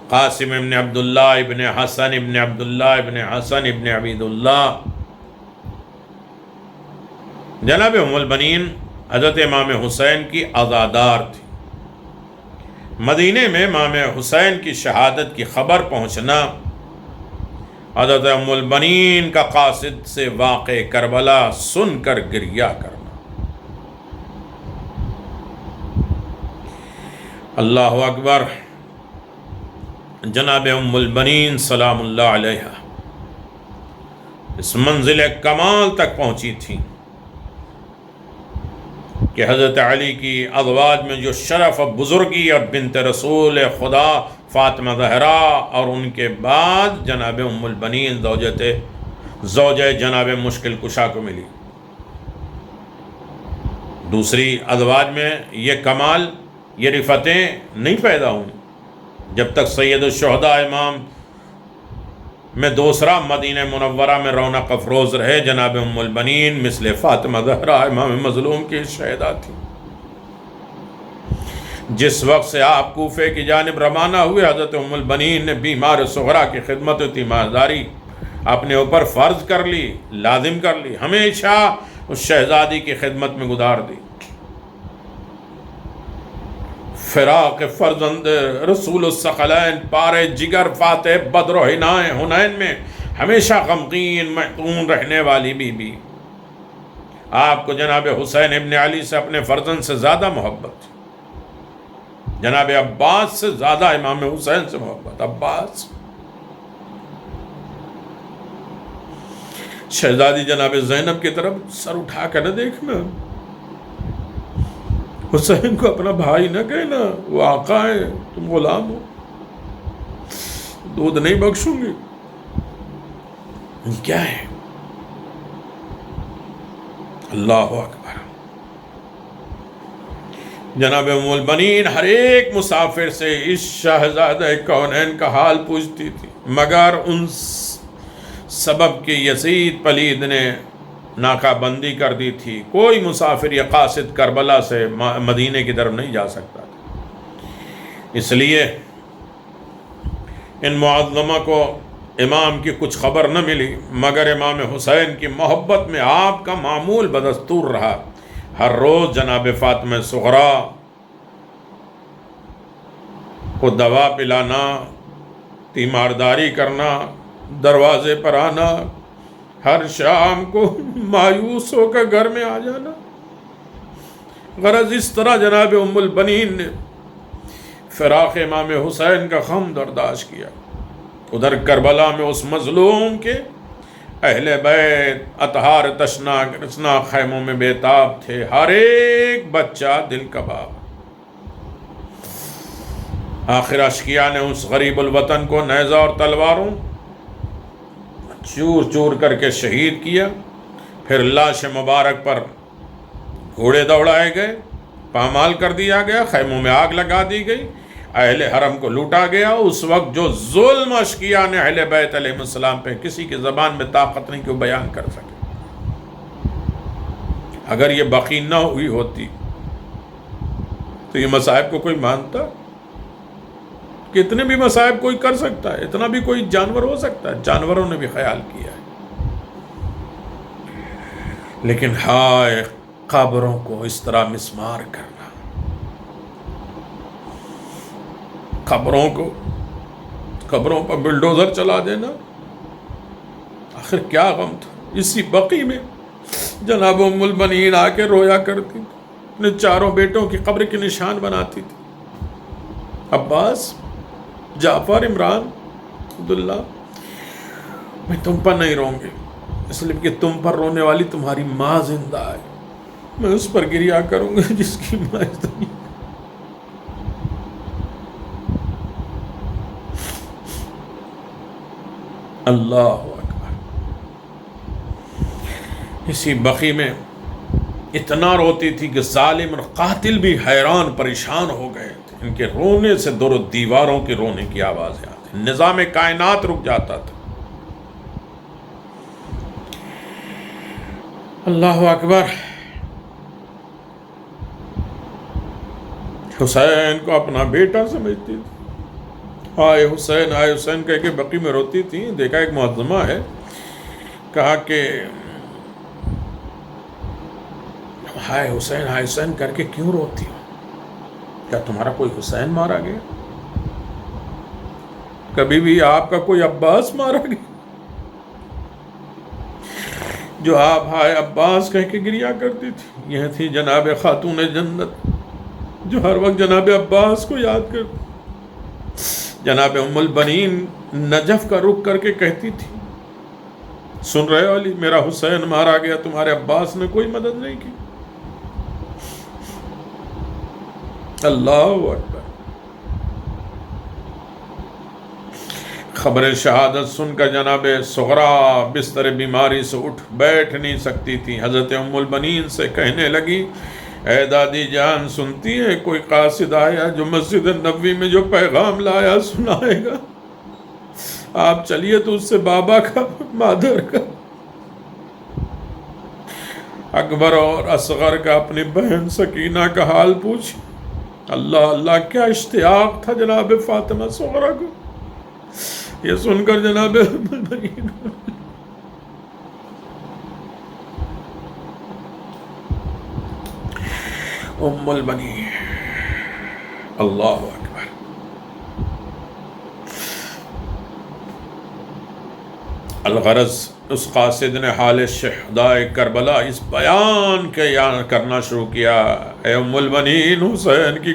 Speaker 2: قاسم ابن عبداللہ ابن حسن ابن عبداللہ ابن حسن ابن عبید اللہ۔ جناب ام البنین حضرت امام حسین کی عزادار تھی۔ مدینے میں امام حسین کی شہادت کی خبر پہنچنا، حضرت ام البنین کا قاصد سے واقع کربلا سن کر گریہ کرنا۔ اللہ اکبر۔ جناب ام البنین سلام اللہ علیہا اس منزل کمال تک پہنچی تھی کہ حضرت علی کی ازواج میں جو شرف و بزرگی اور بنت رسول خدا فاطمہ زہرا، اور ان کے بعد جناب ام البنین زوجہ جناب مشکل کشا کو ملی۔ دوسری ازواج میں یہ کمال، یہ رفتیں نہیں پیدا ہوں جب تک سید الشہداء امام میں دوسرا مدینہ منورہ میں رونق افروز رہے جناب ام البنین مثل فاطمہ زہرا امام مظلوم کی شہیدہ تھی۔ جس وقت سے آپ کوفے کی جانب روانہ ہوئے، حضرت ام البنین نے بیمار صغرا کی خدمت و تیمارداری اپنے اوپر فرض کر لی، لازم کر لی، ہمیشہ اس شہزادی کی خدمت میں گزار دی۔ فراق فرزند رسول الثقلین، پارے جگر فاتح بدر و حنین میں ہمیشہ غمگین محزون رہنے والی بی بی، آپ کو جناب حسین ابن علی سے اپنے فرزند سے زیادہ محبت تھی، جناب عباس سے زیادہ امام حسین سے محبت۔ عباس شہزادی جناب زینب کی طرف سر اٹھا کر نہ دیکھنا، حسین کو اپنا بھائی نہ کہنا، وہ آقا ہے، تم غلام ہو، دودھ نہیں بخشوں گی۔ کیا ہے؟ اللہ اکبر. جناب ام البنین ہر ایک مسافر سے اس شہزادہ کونین کا حال پوچھتی تھی، مگر ان سبب کہ یزید پلید نے ناکہ بندی کر دی تھی، کوئی مسافر یا قاصد کربلا سے مدینے کی طرف نہیں جا سکتا تھا. اس لیے ان معظمہ کو امام کی کچھ خبر نہ ملی، مگر امام حسین کی محبت میں آپ کا معمول بدستور رہا. ہر روز جناب فاطمہ صغرا کو دوا پلانا، تیمارداری کرنا، دروازے پر آنا، ہر شام کو مایوس ہو کر گھر میں آ جانا. غرض اس طرح جناب ام البنین نے فراق امام حسین کا غم برداشت کیا. ادھر کربلا میں اس مظلوم کے اہل بیت اطہار تشناک خیموں میں بےتاب تھے، ہر ایک بچہ دل کباب. آخر اشقیاء نے اس غریب الوطن کو نیزہ اور تلواروں چور چور کر کے شہید کیا. پھر لاش مبارک پر گھوڑے دوڑائے گئے، پامال کر دیا گیا، خیموں میں آگ لگا دی گئی، اہل حرم کو لوٹا گیا. اس وقت جو ظلم اشقیاء نے اہل بیت علیہ السلام پہ کسی کی زبان میں طاقت نہیں کہ وہ بیان کر سکے. اگر یہ بقی نہ ہوئی ہوتی تو یہ مصائب کو کوئی مانتا؟ کتنے بھی مصائب کوئی کر سکتا ہے، اتنا بھی کوئی جانور ہو سکتا ہے. جانوروں نے بھی خیال کیا ہے. لیکن ہائے قبروں کو اس طرح مسمار کرنا، قبروں پر بلڈوزر چلا دینا، آخر کیا غم تھا. اسی بقی میں جناب ام البنین آ کے رویا کرتی تھی، اپنے چاروں بیٹوں کی قبر کے نشان بناتی تھی. عباس، جعفر، عمران، عبداللہ، میں تم پر نہیں روں گی، اس لیے کہ تم پر رونے والی تمہاری ماں زندہ ہے. میں اس پر گریا کروں گا جس کی ماں زندہ. اللہ اکبر. اسی بقی میں اتنا روتی تھی کہ ظالم اور قاتل بھی حیران پریشان ہو گئے تھے. ان کے رونے سے دور و دیواروں کے رونے کی آوازیں آتی، نظام کائنات رک جاتا تھا. اللہ اکبر. حسین کو اپنا بیٹا سمجھتی تھی. آئے حسین کہہ کے بقی میں روتی تھی. دیکھا ایک معظمہ ہے، کہا کہ ہائے حسین کر کے کیوں روتی ہو؟ کیا تمہارا کوئی حسین مارا گیا؟ کبھی بھی آپ کا کوئی عباس مارا گیا جو آپ ہائے عباس کہہ کے گریا کرتی تھی؟ یہ تھی جناب خاتون جنت جو ہر وقت جناب عباس کو یاد کرتی. جناب ام البنین نجف کا رخ کر کے کہتی تھی، سن رہے ہو علی، میرا حسین مارا گیا، تمہارے عباس نے کوئی مدد نہیں کی. اللہ اکبر. خبر شہادت سن کر جناب صغرا بستر بیماری سے اٹھ بیٹھ نہیں سکتی تھی. حضرت ام البنین سے کہنے لگی، اے دادی جان، سنتی ہے کوئی قاصد آیا جو مسجد نبوی میں جو پیغام لایا سنائے گا؟ آپ چلیے تو اس سے بابا کا، مادر کا، اکبر اور اصغر کا، اپنی بہن سکینہ کا حال پوچھ. اللہ کیا اشتیاق تھا جناب فاطمہ صغرا کو. یہ سن کر جناب ام البنین، اللہ اکبر. الغرض اس قاصد نے حال شہداء کربلا اس بیان کے کرنا شروع کیا، اے ام البنین، حسین کی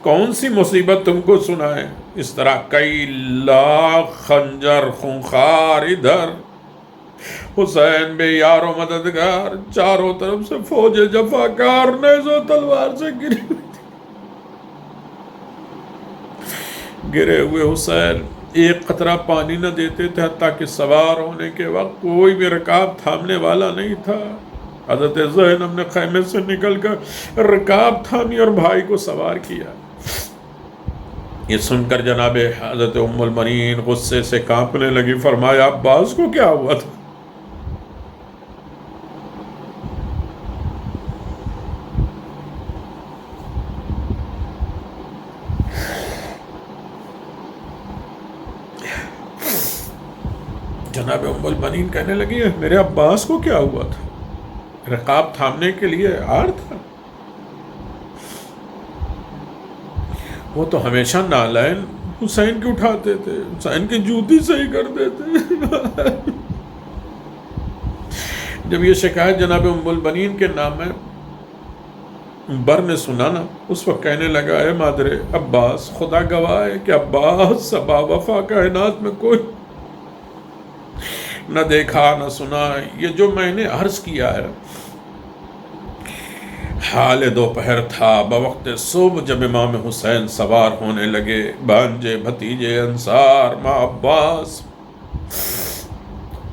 Speaker 2: کون سی مصیبت تم کو سنائے؟ اس طرح کئی لاکھ خنجر خونخوار ادھر، حسین بے یار و مددگار، چاروں طرف سے فوج جفاکار نیزہ و تلوار سے گری ہوئی تھی. گرے ہوئے حسین
Speaker 3: ایک قطرہ پانی نہ دیتے تھے، حتیٰ کہ سوار ہونے کے وقت کوئی بھی رکاب تھامنے والا نہیں تھا۔ حضرت زینب نے خیمے سے نکل کر رکاب تھامی اور بھائی کو سوار کیا۔ یہ سن کر جناب حضرت ام المؤمنین غصے سے کانپنے لگی، فرمایا عباس کو کیا ہوا تھا؟ جناب ام المؤمنین کہنے لگی میرے عباس کو کیا ہوا تھا؟ رکاب تھامنے کے لیے آر تھا، وہ تو ہمیشہ نالین حسین کی اٹھاتے تھے، حسین کی جوتی صحیح کر دیتے۔ جب یہ شکایت جناب ام المؤمنین کے نام بر نے سنا نا، اس وقت کہنے لگا اے مادر عباس، خدا گواہ ہے کہ عباس سبا وفا کائنات میں کوئی نہ دیکھا نہ سنا۔ یہ جو میں نے عرض کیا ہے حال دوپہر تھا، بوقت صبح جب امام حسین سوار ہونے لگے، بھانجے بھتیجے انصار ماں عباس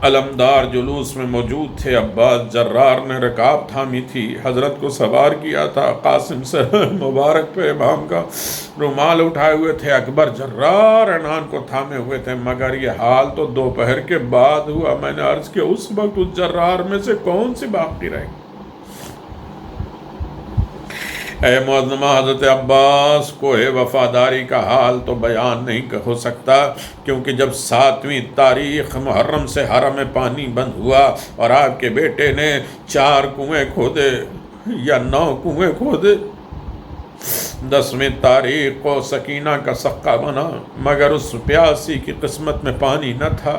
Speaker 3: علمدار جلوس میں موجود تھے۔ عباس جرار نے رکاب تھامی تھی، حضرت کو سوار کیا تھا، قاسم سے مبارک پہ امام کا رومال اٹھائے ہوئے تھے، اکبر جرار عنان کو تھامے ہوئے تھے۔ مگر یہ حال تو دوپہر کے بعد ہوا۔ میں نے عرض کیا اس وقت اس جرار میں سے کون سی باقی رہی؟ اے معظمہ حضرت عباس، کوہ وفاداری کا حال تو بیان نہیں ہو سکتا، کیونکہ جب 7ویں تاریخ محرم سے حرم پانی بند ہوا اور آپ کے بیٹے نے 4 کنویں کھودے یا 9 کنویں کھودے، 10ویں تاریخ کو سکینہ کا سقہ بنا، مگر اس پیاسی کی قسمت میں پانی نہ تھا،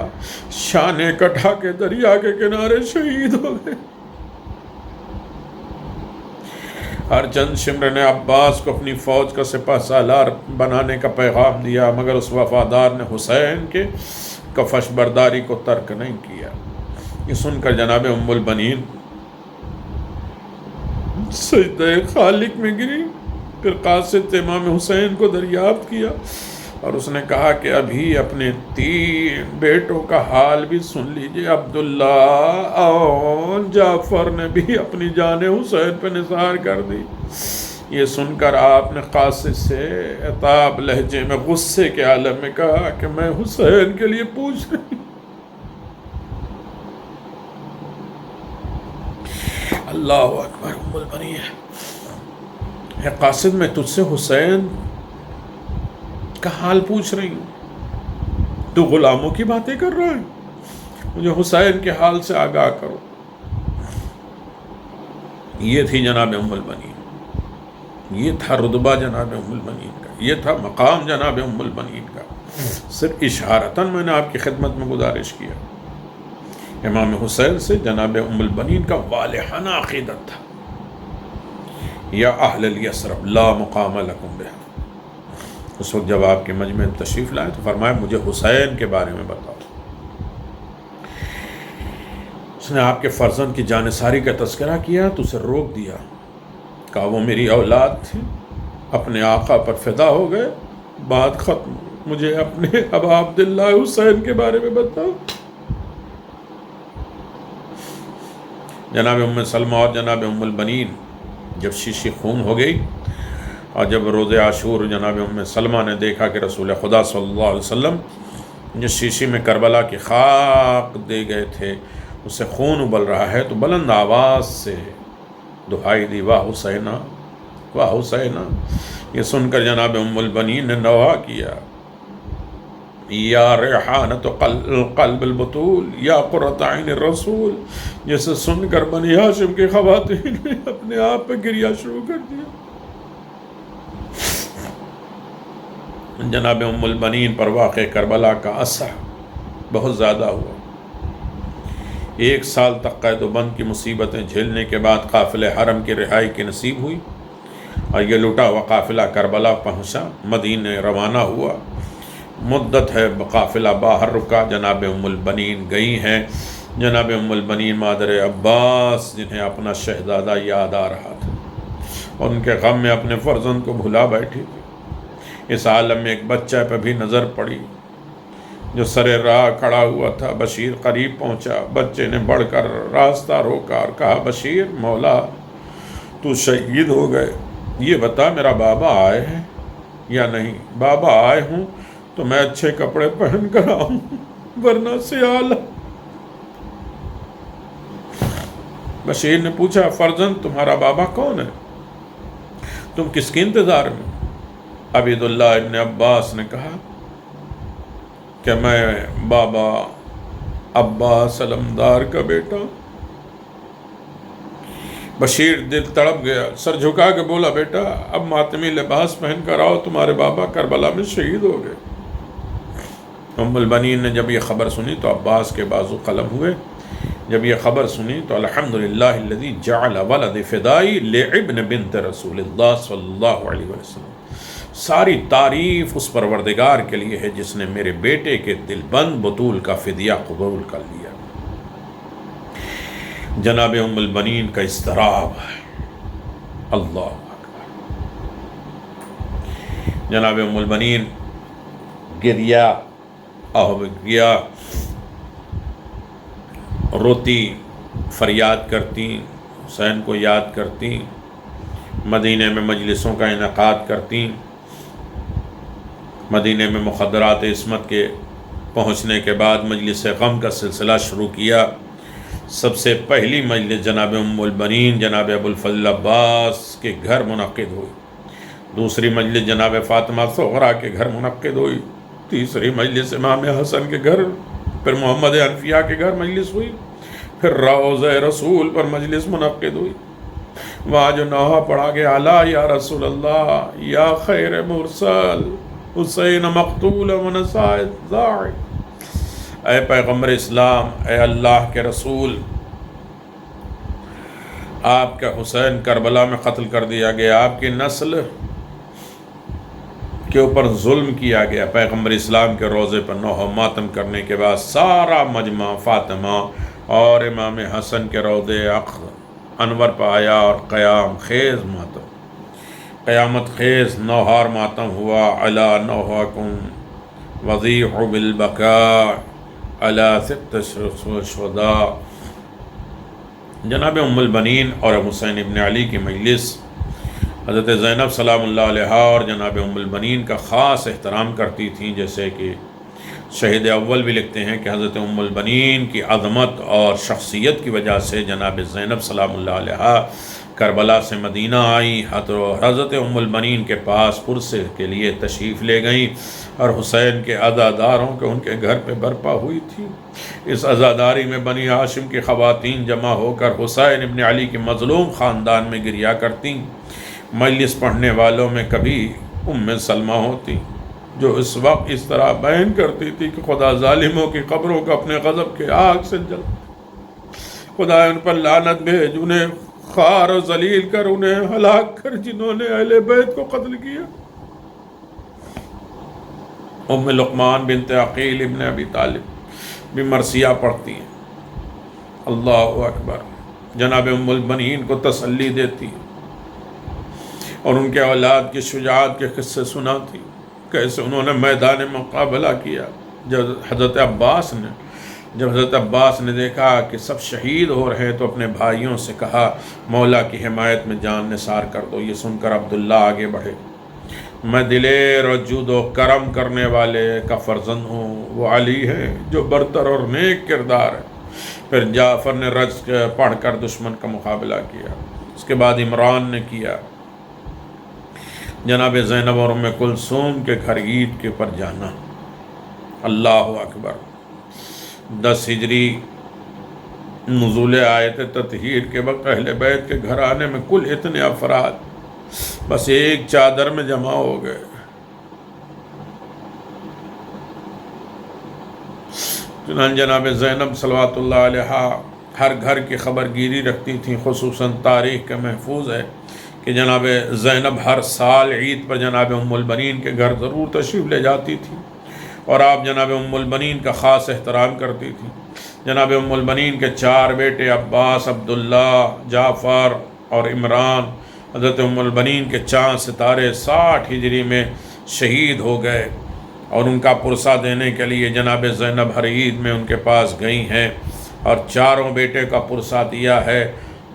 Speaker 3: شانے کٹھا کے دریا کے کنارے شہید ہو گئے۔ ہر چند شمر نے عباس کو اپنی فوج کا سپہ سالار بنانے کا پیغام دیا، مگر اس وفادار نے حسین کے کفش برداری کو ترک نہیں کیا۔ یہ سن کر جناب ام المؤمنین سجدہ خالق میں گری، پھر قاصد امام حسین کو دریافت کیا اور اس نے کہا کہ ابھی اپنے 3 بیٹوں کا حال بھی سن لیجئے۔ عبداللہ اور جعفر نے بھی اپنی جان حسین پہ نثار کر دی۔ یہ سن کر آپ نے قاصد سے عتاب لہجے میں غصے کے عالم میں کہا کہ میں حسین کے لیے پوچھ رہی ہوں۔ اللہ اکبر۔ ام المؤمنین ہے قاصد، میں تجھ سے حسین کا حال پوچھ رہی ہوں، تو غلاموں کی باتیں کر رہا ہے، مجھے حسین کے حال سے آگاہ کرو۔ یہ تھی جناب ام المؤمنین، یہ تھا رتبہ جناب ام المؤمنین کا، یہ تھا مقام جناب ام المؤمنین کا۔ صرف اشارتاً میں نے آپ کی خدمت میں گزارش کیا۔ امام حسین سے جناب ام المؤمنین کا والہانہ عقیدت تھا، یا اہل الیثرب لا مقام لکم بہا۔ اس وقت جب آپ کے مجمع میں تشریف لائے تو فرمایا مجھے حسین کے بارے میں بتاؤ۔ اس نے آپ کے فرزند کی جانثاری کا تذکرہ کیا تو اسے روک دیا، کہا وہ میری اولاد تھی، اپنے آقا پر فدا ہو گئے، بات ختم، مجھے اپنے ابا عبداللہ حسین کے بارے میں بتاؤ۔ جناب ام سلمہ اور جناب ام المؤمنین جب شیشی خون ہو گئی اور جب روز عاشور جناب ام سلمہ نے دیکھا کہ رسول خدا صلی اللہ علیہ وسلم جس شیشی میں کربلا کی خاک دے گئے تھے اس سے خون ابل رہا ہے، تو بلند آواز سے دہائی دی واہ حسینہ واہ حسینہ۔ یہ سن کر جناب ام المؤمنین نے نوا کیا، یا ریحانۃ قلب البطول یا قرۃ عین الرسول، جسے سن کر بنی ہاشم کی خواتین نے اپنے آپ پہ گریا شروع کر دیا۔ جناب ام المؤمنین پر واقع کربلا کا اثر بہت زیادہ ہوا۔ 1 سال تک قید و بند کی مصیبتیں جھیلنے کے بعد قافلہ حرم کی رہائی کی نصیب ہوئی اور یہ لٹا ہوا قافلہ کربلا پہنچا، مدینے روانہ ہوا۔ مدت ہے قافلہ باہر رکا، جناب ام المؤمنین گئی ہیں، جناب ام المؤمنین مادر عباس جنہیں اپنا شہزادہ یاد آ رہا تھا اور ان کے غم میں اپنے فرزند کو بھلا بیٹھی تھی۔ اس عالم میں ایک بچہ پہ بھی نظر پڑی جو سرے راہ کھڑا ہوا تھا بشیر قریب پہنچا، بچے نے بڑھ کر راستہ روکا اور کہا بشیر مولا تو شہید ہو گئے، یہ بتا میرا بابا آئے ہیں یا نہیں؟ بابا آئے ہوں تو میں اچھے کپڑے پہن کر آؤں، ورنہ سیال۔ بشیر نے پوچھا فرزند تمہارا بابا کون ہے؟ تم کس کے انتظار میں؟ عبیداللہ ابن عباس نے کہا کہ میں بابا عباس علمدار کا بیٹا۔ بشیر دل تڑپ گیا، سر جھکا کے بولا بیٹا اب ماتمی لباس پہن کر آؤ، تمہارے بابا کربلا میں شہید ہو گئے۔ ام البنین نے جب یہ خبر سنی تو عباس کے بازو قلم ہوئے۔ جب یہ خبر سنی تو الحمدللہ الذی جعل ولد فدائی لابن بنت رسول اللہ صلی اللہ علیہ وسلم، ساری تعریف اس پروردگار کے لیے ہے جس نے میرے بیٹے کے دل بند بطول کا فدیہ قبول کر لیا۔ جناب ام البنین کا اضطراب ہے، اللہ اکبر۔ جناب ام البنین گریا روتی فریاد کرتی، حسین کو یاد کرتی، مدینے میں مجلسوں کا انعقاد کرتی۔ مدینے میں مخدرات عصمت کے پہنچنے کے بعد مجلس غم کا سلسلہ شروع کیا۔ سب سے پہلی مجلس جناب ام البنین جناب ابو الفضل عباس کے گھر منعقد ہوئی، دوسری مجلس جناب فاطمہ صغرا کے گھر منعقد ہوئی، تیسری مجلس امام حسن کے گھر، پھر محمد حنفیہ کے گھر مجلس ہوئی، پھر روضہ رسول پر مجلس منعقد ہوئی۔ وہاں جو نوحہ پڑھا گیا الا یا رسول اللہ یا خیر مرسل حسین مقتول و نسائد ضاع، اے پیغمبر اسلام، اے اللہ کے رسول، آپ کا حسین کربلا میں قتل کر دیا گیا، آپ کی نسل کے اوپر ظلم کیا گیا۔ پیغمبر اسلام کے روضے پر نوحہ ماتم کرنے کے بعد سارا مجمع فاطمہ اور امام حسن کے روضے انور پہ آیا اور قیام خیز ماتم، قیامت خیز نوحار ماتم ہوا۔ علی نوحکم وضیح بالبکاء علی ست شہداء۔ جناب ام البنین اور حسین ابن علی کی مجلس حضرت زینب سلام اللہ علیہا اور جناب ام البنین کا خاص احترام کرتی تھیں، جیسے کہ شہید اول بھی لکھتے ہیں کہ حضرت ام البنین کی عظمت اور شخصیت کی وجہ سے جناب زینب سلام اللہ علیہا کربلا سے مدینہ آئیں، حضرت ام البنین کے پاس پرسے کے لیے تشریف لے گئیں اور حسین کے عزاداروں کے ان کے گھر پہ برپا ہوئی تھی۔ اس عزاداری میں بنی ہاشم کی خواتین جمع ہو کر حسین ابن علی کے مظلوم خاندان میں گریا کرتیں۔ مجلس پڑھنے والوں میں کبھی ام سلمہ ہوتی جو اس وقت اس طرح بیان کرتی تھی کہ خدا ظالموں کی قبروں کو اپنے غضب کے آگ سے جل، خدا ان پر لعنت بھیج، انہیں خار و ذلیل کر، انہیں ہلاک کر جنہوں نے اہل بیت کو قتل کیا۔ ام لقمان بنت عقیل ابن ابی طالب بھی مرثیہ پڑھتی ہیں، اللہ اکبر، جناب ام البنین کو تسلی دیتی ہیں اور ان کے اولاد کی شجاعت کے قصے سناتی، کیسے انہوں نے میدان مقابلہ کیا۔ جب حضرت عباس نے دیکھا کہ سب شہید ہو رہے تو اپنے بھائیوں سے کہا مولا کی حمایت میں جان نثار کر دو۔ یہ سن کر عبداللہ آگے بڑھے، میں دلیر اور جود و کرم کرنے والے کا فرزند ہوں، وہ علی ہے جو برتر اور نیک کردار ہے۔ پھر جعفر نے رجز پڑھ کر دشمن کا مقابلہ کیا، اس کے بعد عمران نے کیا۔ جناب زینب اور ام کلثوم کے گھر عید کے پر جانا، اللہ اکبر۔ 10 ہجری نزول آیت تطہیر کے وقت اہل بیت کے گھر آنے میں کل اتنے افراد بس ایک چادر میں جمع ہو گئے۔ چنانچہ جناب زینب صلوات اللہ علیہا ہر گھر کی خبر گیری رکھتی تھیں، خصوصاً تاریخ کا محفوظ ہے کہ جناب زینب ہر سال عید پر جناب ام البنین کے گھر ضرور تشریف لے جاتی تھی اور آپ جناب ام البنین کا خاص احترام کرتی تھی۔ جناب ام البنین کے 4 بیٹے عباس، عبداللہ، جعفر اور عمران، حضرت ام البنین کے چاند ستارے 60 ہجری میں شہید ہو گئے
Speaker 2: اور ان کا پرسہ دینے کے لیے جناب زینب ہر عید میں ان کے پاس گئی ہیں اور چاروں بیٹے کا پرسہ دیا ہے.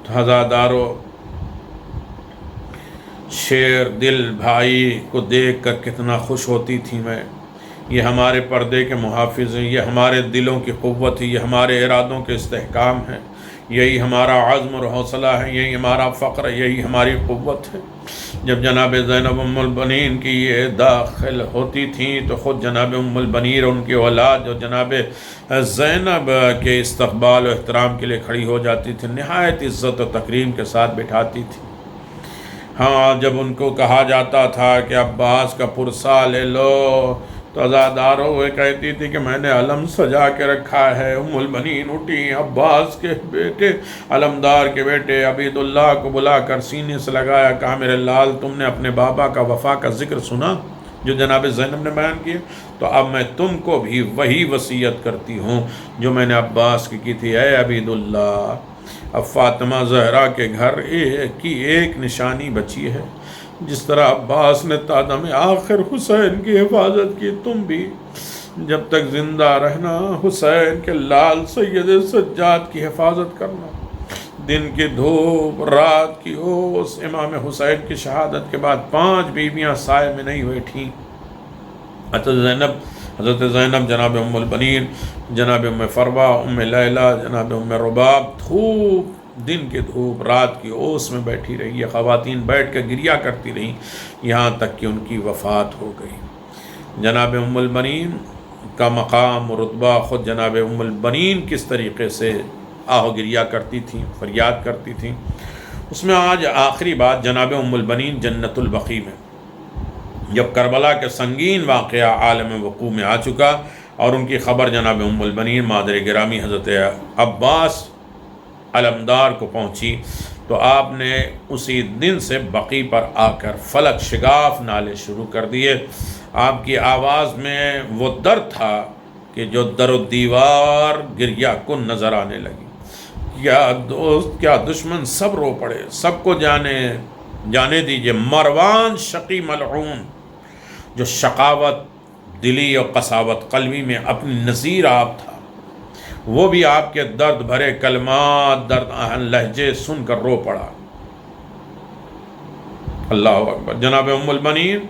Speaker 2: تو ہزادارو شیر دل بھائی کو دیکھ کر کتنا خوش ہوتی تھی میں. یہ ہمارے پردے کے محافظ ہیں، یہ ہمارے دلوں کی قوت ہے، یہ ہمارے ارادوں کے استحکام ہیں، یہی ہمارا عزم اور حوصلہ ہے، یہی ہمارا فخر ہے، یہی ہماری قوت ہے. جب جناب زینب ام البنین کی یہ داخل ہوتی تھیں تو خود جناب ام البنین اور ان کی اولاد جو جناب زینب کے استقبال و احترام کے لیے کھڑی ہو جاتی تھی، نہایت عزت و تکریم کے ساتھ بٹھاتی تھی. ہاں جب ان کو کہا جاتا تھا کہ عباس کا پرسہ لے لو تو عزاداروں وہ کہتی تھی کہ میں نے علم سجا کے رکھا ہے. ام البنین اٹھی، عباس کے بیٹے علمدار کے بیٹے عبید اللہ کو بلا کر سینے سے لگایا، کہا میرے لال تم نے اپنے بابا کا وفا کا ذکر سنا جو جناب زینب نے بیان کیا؟ تو اب میں تم کو بھی وہی وصیت کرتی ہوں جو میں نے عباس کی تھی. اے عبید اللہ، اب فاطمہ زہرا کے گھر کی ایک نشانی بچی ہے. جس طرح عباس نے تادم آخر حسین کی حفاظت کی، تم بھی جب تک زندہ رہنا حسین کے لال سید سجاد کی حفاظت کرنا. دن کی دھوپ رات کی اوس، امام حسین کی شہادت کے بعد 5 بیویاں سائے میں نہیں بیٹھیں. حضرت زینب، جناب ام البنین، جناب ام فروہ، ام لیلہ، جناب ام رباب، دھوپ دن کی دھوپ رات کی اوس میں بیٹھی رہی. یہ خواتین بیٹھ کر گریہ کرتی رہیں یہاں تک کہ ان کی وفات ہو گئی. جناب ام البنین کا مقام و رتبہ، خود جناب ام البنین کس طریقے سے آہ و گریہ کرتی تھیں، فریاد کرتی تھیں. اس میں آج آخری بات جناب ام البنین جنت البقیع میں، جب کربلا کے سنگین واقعہ عالم وقوع میں آ چکا اور ان کی خبر جناب ام البنین مادر گرامی حضرت عباس علمدار کو پہنچی تو آپ نے اسی دن سے بقیع پر آ کر فلک شگاف نعرے شروع کر دیے. آپ کی آواز میں وہ درد تھا کہ جو در و دیوار گریہ کن نظر آنے لگی. کیا دوست کیا دشمن سب رو پڑے، سب کو جانے دیجئے. مروان شقی ملعون، جو شقاوت دلی اور قساوت قلبی میں اپنی نظیر آپ تھا، وہ بھی آپ کے درد بھرے کلمات درد آہن لہجے سن کر رو پڑا. اللہ اکبر. جناب ام البنین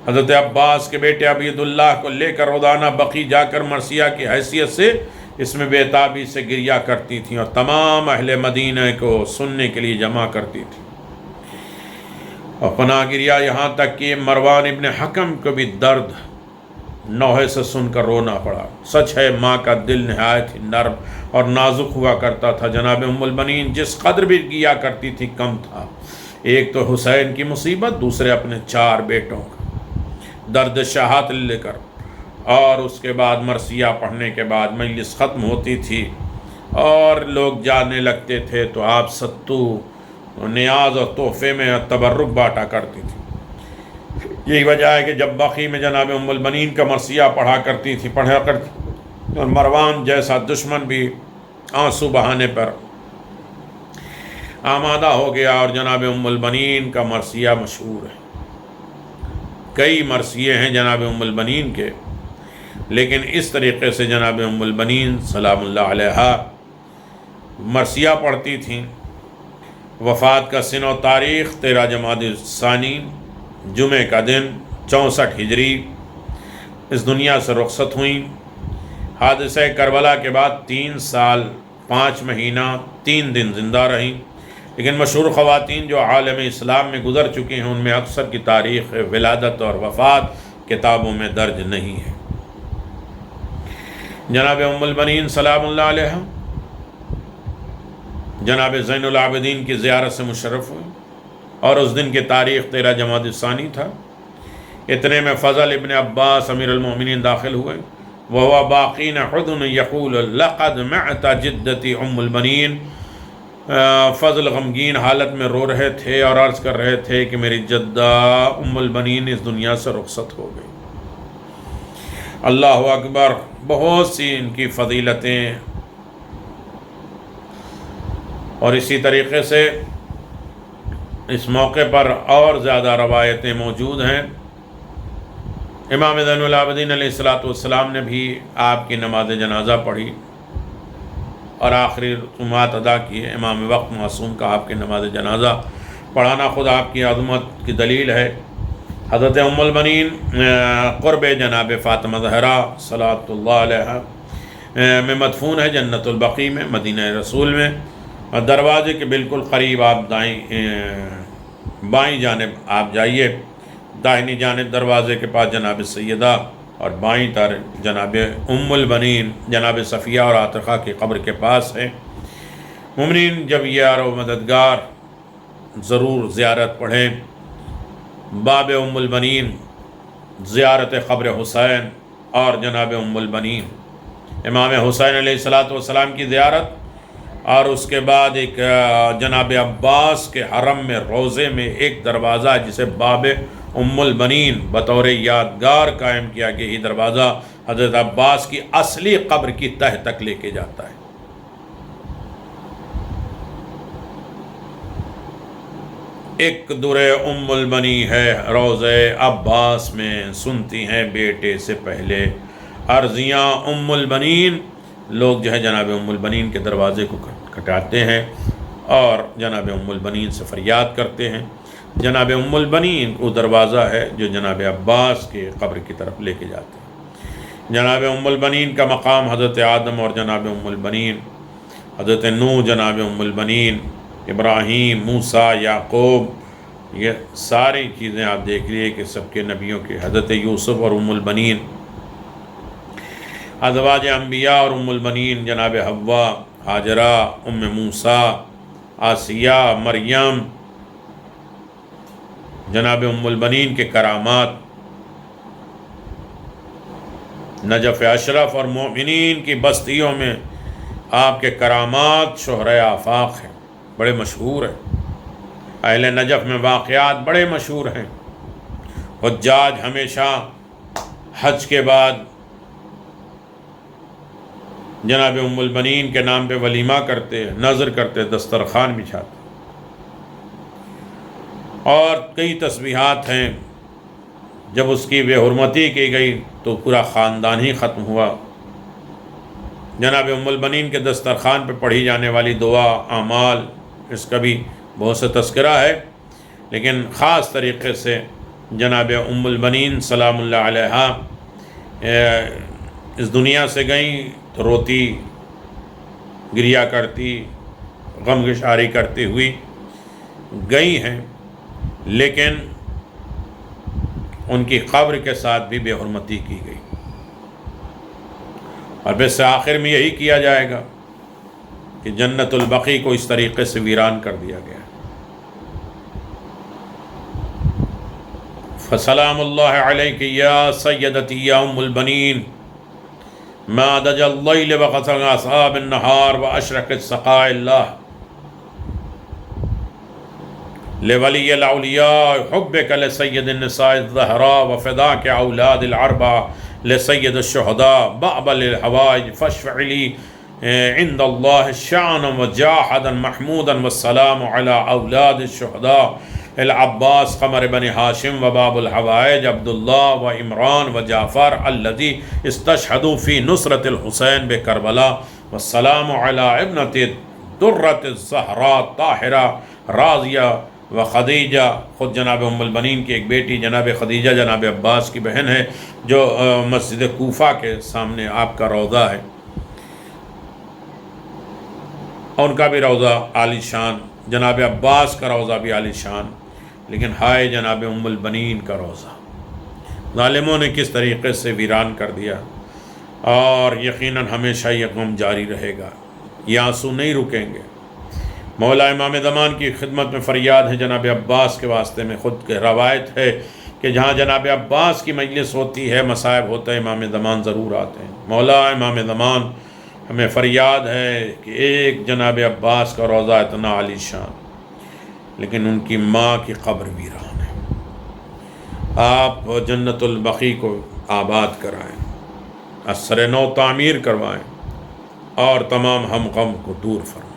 Speaker 2: حضرت عباس کے بیٹے عبید اللہ کو لے کر روزانہ بقیع جا کر مرثیہ کی حیثیت سے اس میں بے تابی سے گریہ کرتی تھیں اور تمام اہل مدینہ کو سننے کے لیے جمع کرتی تھیں. اور پناہ گریہ یہاں تک کہ مروان ابن حکم کو بھی درد نوحے سے سن کر رونا پڑا. سچ ہے ماں کا دل نہایت ہی نرم اور نازک ہوا کرتا تھا. جناب ام البنین جس قدر بھی گیا کرتی تھی کم تھا. ایک تو حسین کی مصیبت، دوسرے اپنے 4 بیٹوں کا درد شہادت لے کر، اور اس کے بعد مرثیہ پڑھنے کے بعد مجلس ختم ہوتی تھی اور لوگ جانے لگتے تھے تو آپ ستو نیاز اور تحفے میں تبرک بانٹا کرتی تھی. یہی وجہ ہے کہ جب بقیع میں جناب ام البنین کا مرثیہ پڑھا کرتی اور مروان جیسا دشمن بھی آنسو بہانے پر آمادہ ہو گیا. اور جناب ام البنین کا مرثیہ مشہور ہے. کئی مرثیے ہیں جناب ام البنین کے، لیکن اس طریقے سے جناب ام البنین سلام اللہ علیہا مرثیہ پڑھتی تھیں. وفات کا سن و تاریخ 13 جمادی الثانی، جمعہ کا دن 64 ہجری اس دنیا سے رخصت ہوئیں. حادثہ کربلا کے بعد 3 سال 5 مہینہ 3 دن زندہ رہیں. لیکن مشہور خواتین جو عالم اسلام میں گزر چکی ہیں ان میں اکثر کی تاریخ ولادت اور وفات کتابوں میں درج نہیں ہے. جناب ام البنین سلام اللہ علیہ جناب زین العابدین کی زیارت سے مشرف ہوئی اور اس دن کی تاریخ 13 جمادی الثانی تھا. اتنے میں فضل ابن عباس امیر المومنین داخل ہوئے. وہو باقین حدن یقول لقد معت جدتی ام البنین. فضل غمگین حالت میں رو رہے تھے اور عرض کر رہے تھے کہ میری جدہ ام البنین اس دنیا سے رخصت ہو گئی. اللہ اکبر. بہت سی ان کی فضیلتیں اور اسی طریقے سے اس موقع پر اور زیادہ روایتیں موجود ہیں. امام زین العابدین علیہ الصلوۃ والسلام نے بھی آپ کی نماز جنازہ پڑھی اور آخری رسومات ادا کیے۔ امام وقت معصوم کا آپ کی نماز جنازہ پڑھانا خود آپ کی عظمت کی دلیل ہے۔ حضرت ام البنین قرب جناب فاطمہ زہرا صلوات اللہ علیہ میں مدفون ہے، جنت البقیع میں، مدینہ رسول میں، اور دروازے کے بالکل قریب آپ بائیں جانب آپ جائیے، داہنی جانب دروازے کے پاس جناب سیدہ اور بائیں طرف جناب ام البنین جناب صفیہ اور عاتقہ کی قبر کے پاس ہے۔ مومنین جب یار و مددگار ضرور زیارت پڑھیں، باب ام البنین، زیارت قبر حسین اور جناب ام البنین، امام حسین علیہ الصلوۃ والسلام کی زیارت، اور اس کے بعد ایک جناب عباس کے حرم میں روضے میں ایک دروازہ جسے باب ام البنین بطور یادگار قائم کیا گیا، یہ دروازہ حضرت عباس کی اصلی قبر کی تہ تک لے کے جاتا ہے۔ ایک در ام البنی ہے روضے عباس میں، سنتی ہیں بیٹے سے پہلے عرضیاں ام البنین۔ لوگ جو ہے جناب ام البنین کے دروازے کو کھٹاتے ہیں اور جناب ام البنین سے فریاد کرتے ہیں۔ جناب ام البنین وہ دروازہ ہے جو جناب عباس کے قبر کی طرف لے کے جاتے ہیں۔ جناب ام البنین کا مقام حضرت آدم اور جناب ام البنین، حضرت نوح، جناب ام البنین، ابراہیم، موسیٰ، یعقوب، یہ ساری چیزیں آپ دیکھ لیے کہ سب کے نبیوں کے، حضرت یوسف اور ام البنین، ازواج انبیاء اور ام البنین، جناب حوا، ہاجرہ، ام موسیٰ، آسیہ، مریم، جناب ام البنین کے کرامات، نجف اشرف اور مومنین کی بستیوں میں آپ کے کرامات شہرۂ آفاق ہیں، بڑے مشہور ہیں۔ اہل نجف میں واقعات بڑے مشہور ہیں۔ حجاج ہمیشہ حج کے بعد جناب ام البنین کے نام پہ ولیمہ کرتے، نظر کرتے، دسترخوان بچھاتے، اور کئی تسبیحات ہیں۔ جب اس کی بے حرمتی کی گئی تو پورا خاندان ہی ختم ہوا۔ جناب ام البنین کے دسترخوان پہ پڑھی جانے والی دعا، اعمال، اس کا بھی بہت سے تذکرہ ہے، لیکن خاص طریقے سے جناب ام البنین سلام اللہ علیہا اس دنیا سے گئیں تو روتی، گریا کرتی، غم گشاری کرتی ہوئی گئی ہیں، لیکن ان کی قبر کے ساتھ بھی بے حرمتی کی گئی، اور بس آخر میں یہی کیا جائے گا کہ جنت البقیع کو اس طریقے سے ویران کر دیا گیا۔ فسلام اللہ علیک یا سیدتی یا ام البنین، ما دج اللیل وقصر اصحاب النہار واشرق السقاء اللہ، لولی الاولیاء حبک لسید النساء الزہراء وفداک اولاد العربہ لسید الشہداء بأبل الحوائج فاشفع لی عند اللہ شعنا وجاحدا محمودا والسلام علی اولاد الشہداء العباس قمر بن ہاشم وباب الحوائج عبداللہ و عمران و جعفر الذی استشہدوا فی نصرت الحسین بکربلا والسلام علی ابنت درۃ الزہراء طاہرہ راضیہ و خدیجہ۔ خود جناب ام البنین کی ایک بیٹی جناب خدیجہ جناب عباس کی بہن ہے، جو مسجد کوفہ کے سامنے آپ کا روضہ ہے، ان کا بھی روضہ عالی شان، جناب عباس کا روضہ بھی عالی شان، لیکن ہائے جناب ام البنین کا روضہ ظالموں نے کس طریقے سے ویران کر دیا، اور یقیناً ہمیشہ یہ غم جاری رہے گا، یہ آنسو نہیں رکیں گے۔ مولا امام زمان کی خدمت میں فریاد ہے جناب عباس کے واسطے میں، خود کے روایت ہے کہ جہاں جناب عباس کی مجلس ہوتی ہے، مصائب ہوتا ہے، امام زمان ضرور آتے ہیں۔ مولا امام زمان ہمیں فریاد ہے کہ ایک جناب عباس کا روضہ اتنا عالی شان، لیکن ان کی ماں کی قبر ویران ہے، آپ جنت البقیع کو آباد کرائیں، اثر نو تعمیر کروائیں، اور تمام ہم غم کو دور فرمائیں۔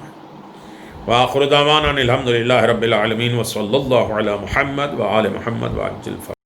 Speaker 2: وآخر دعوانا الحمدللہ رب العالمین وصلی اللہ علی محمد وآل محمد وعجل فرمائیں۔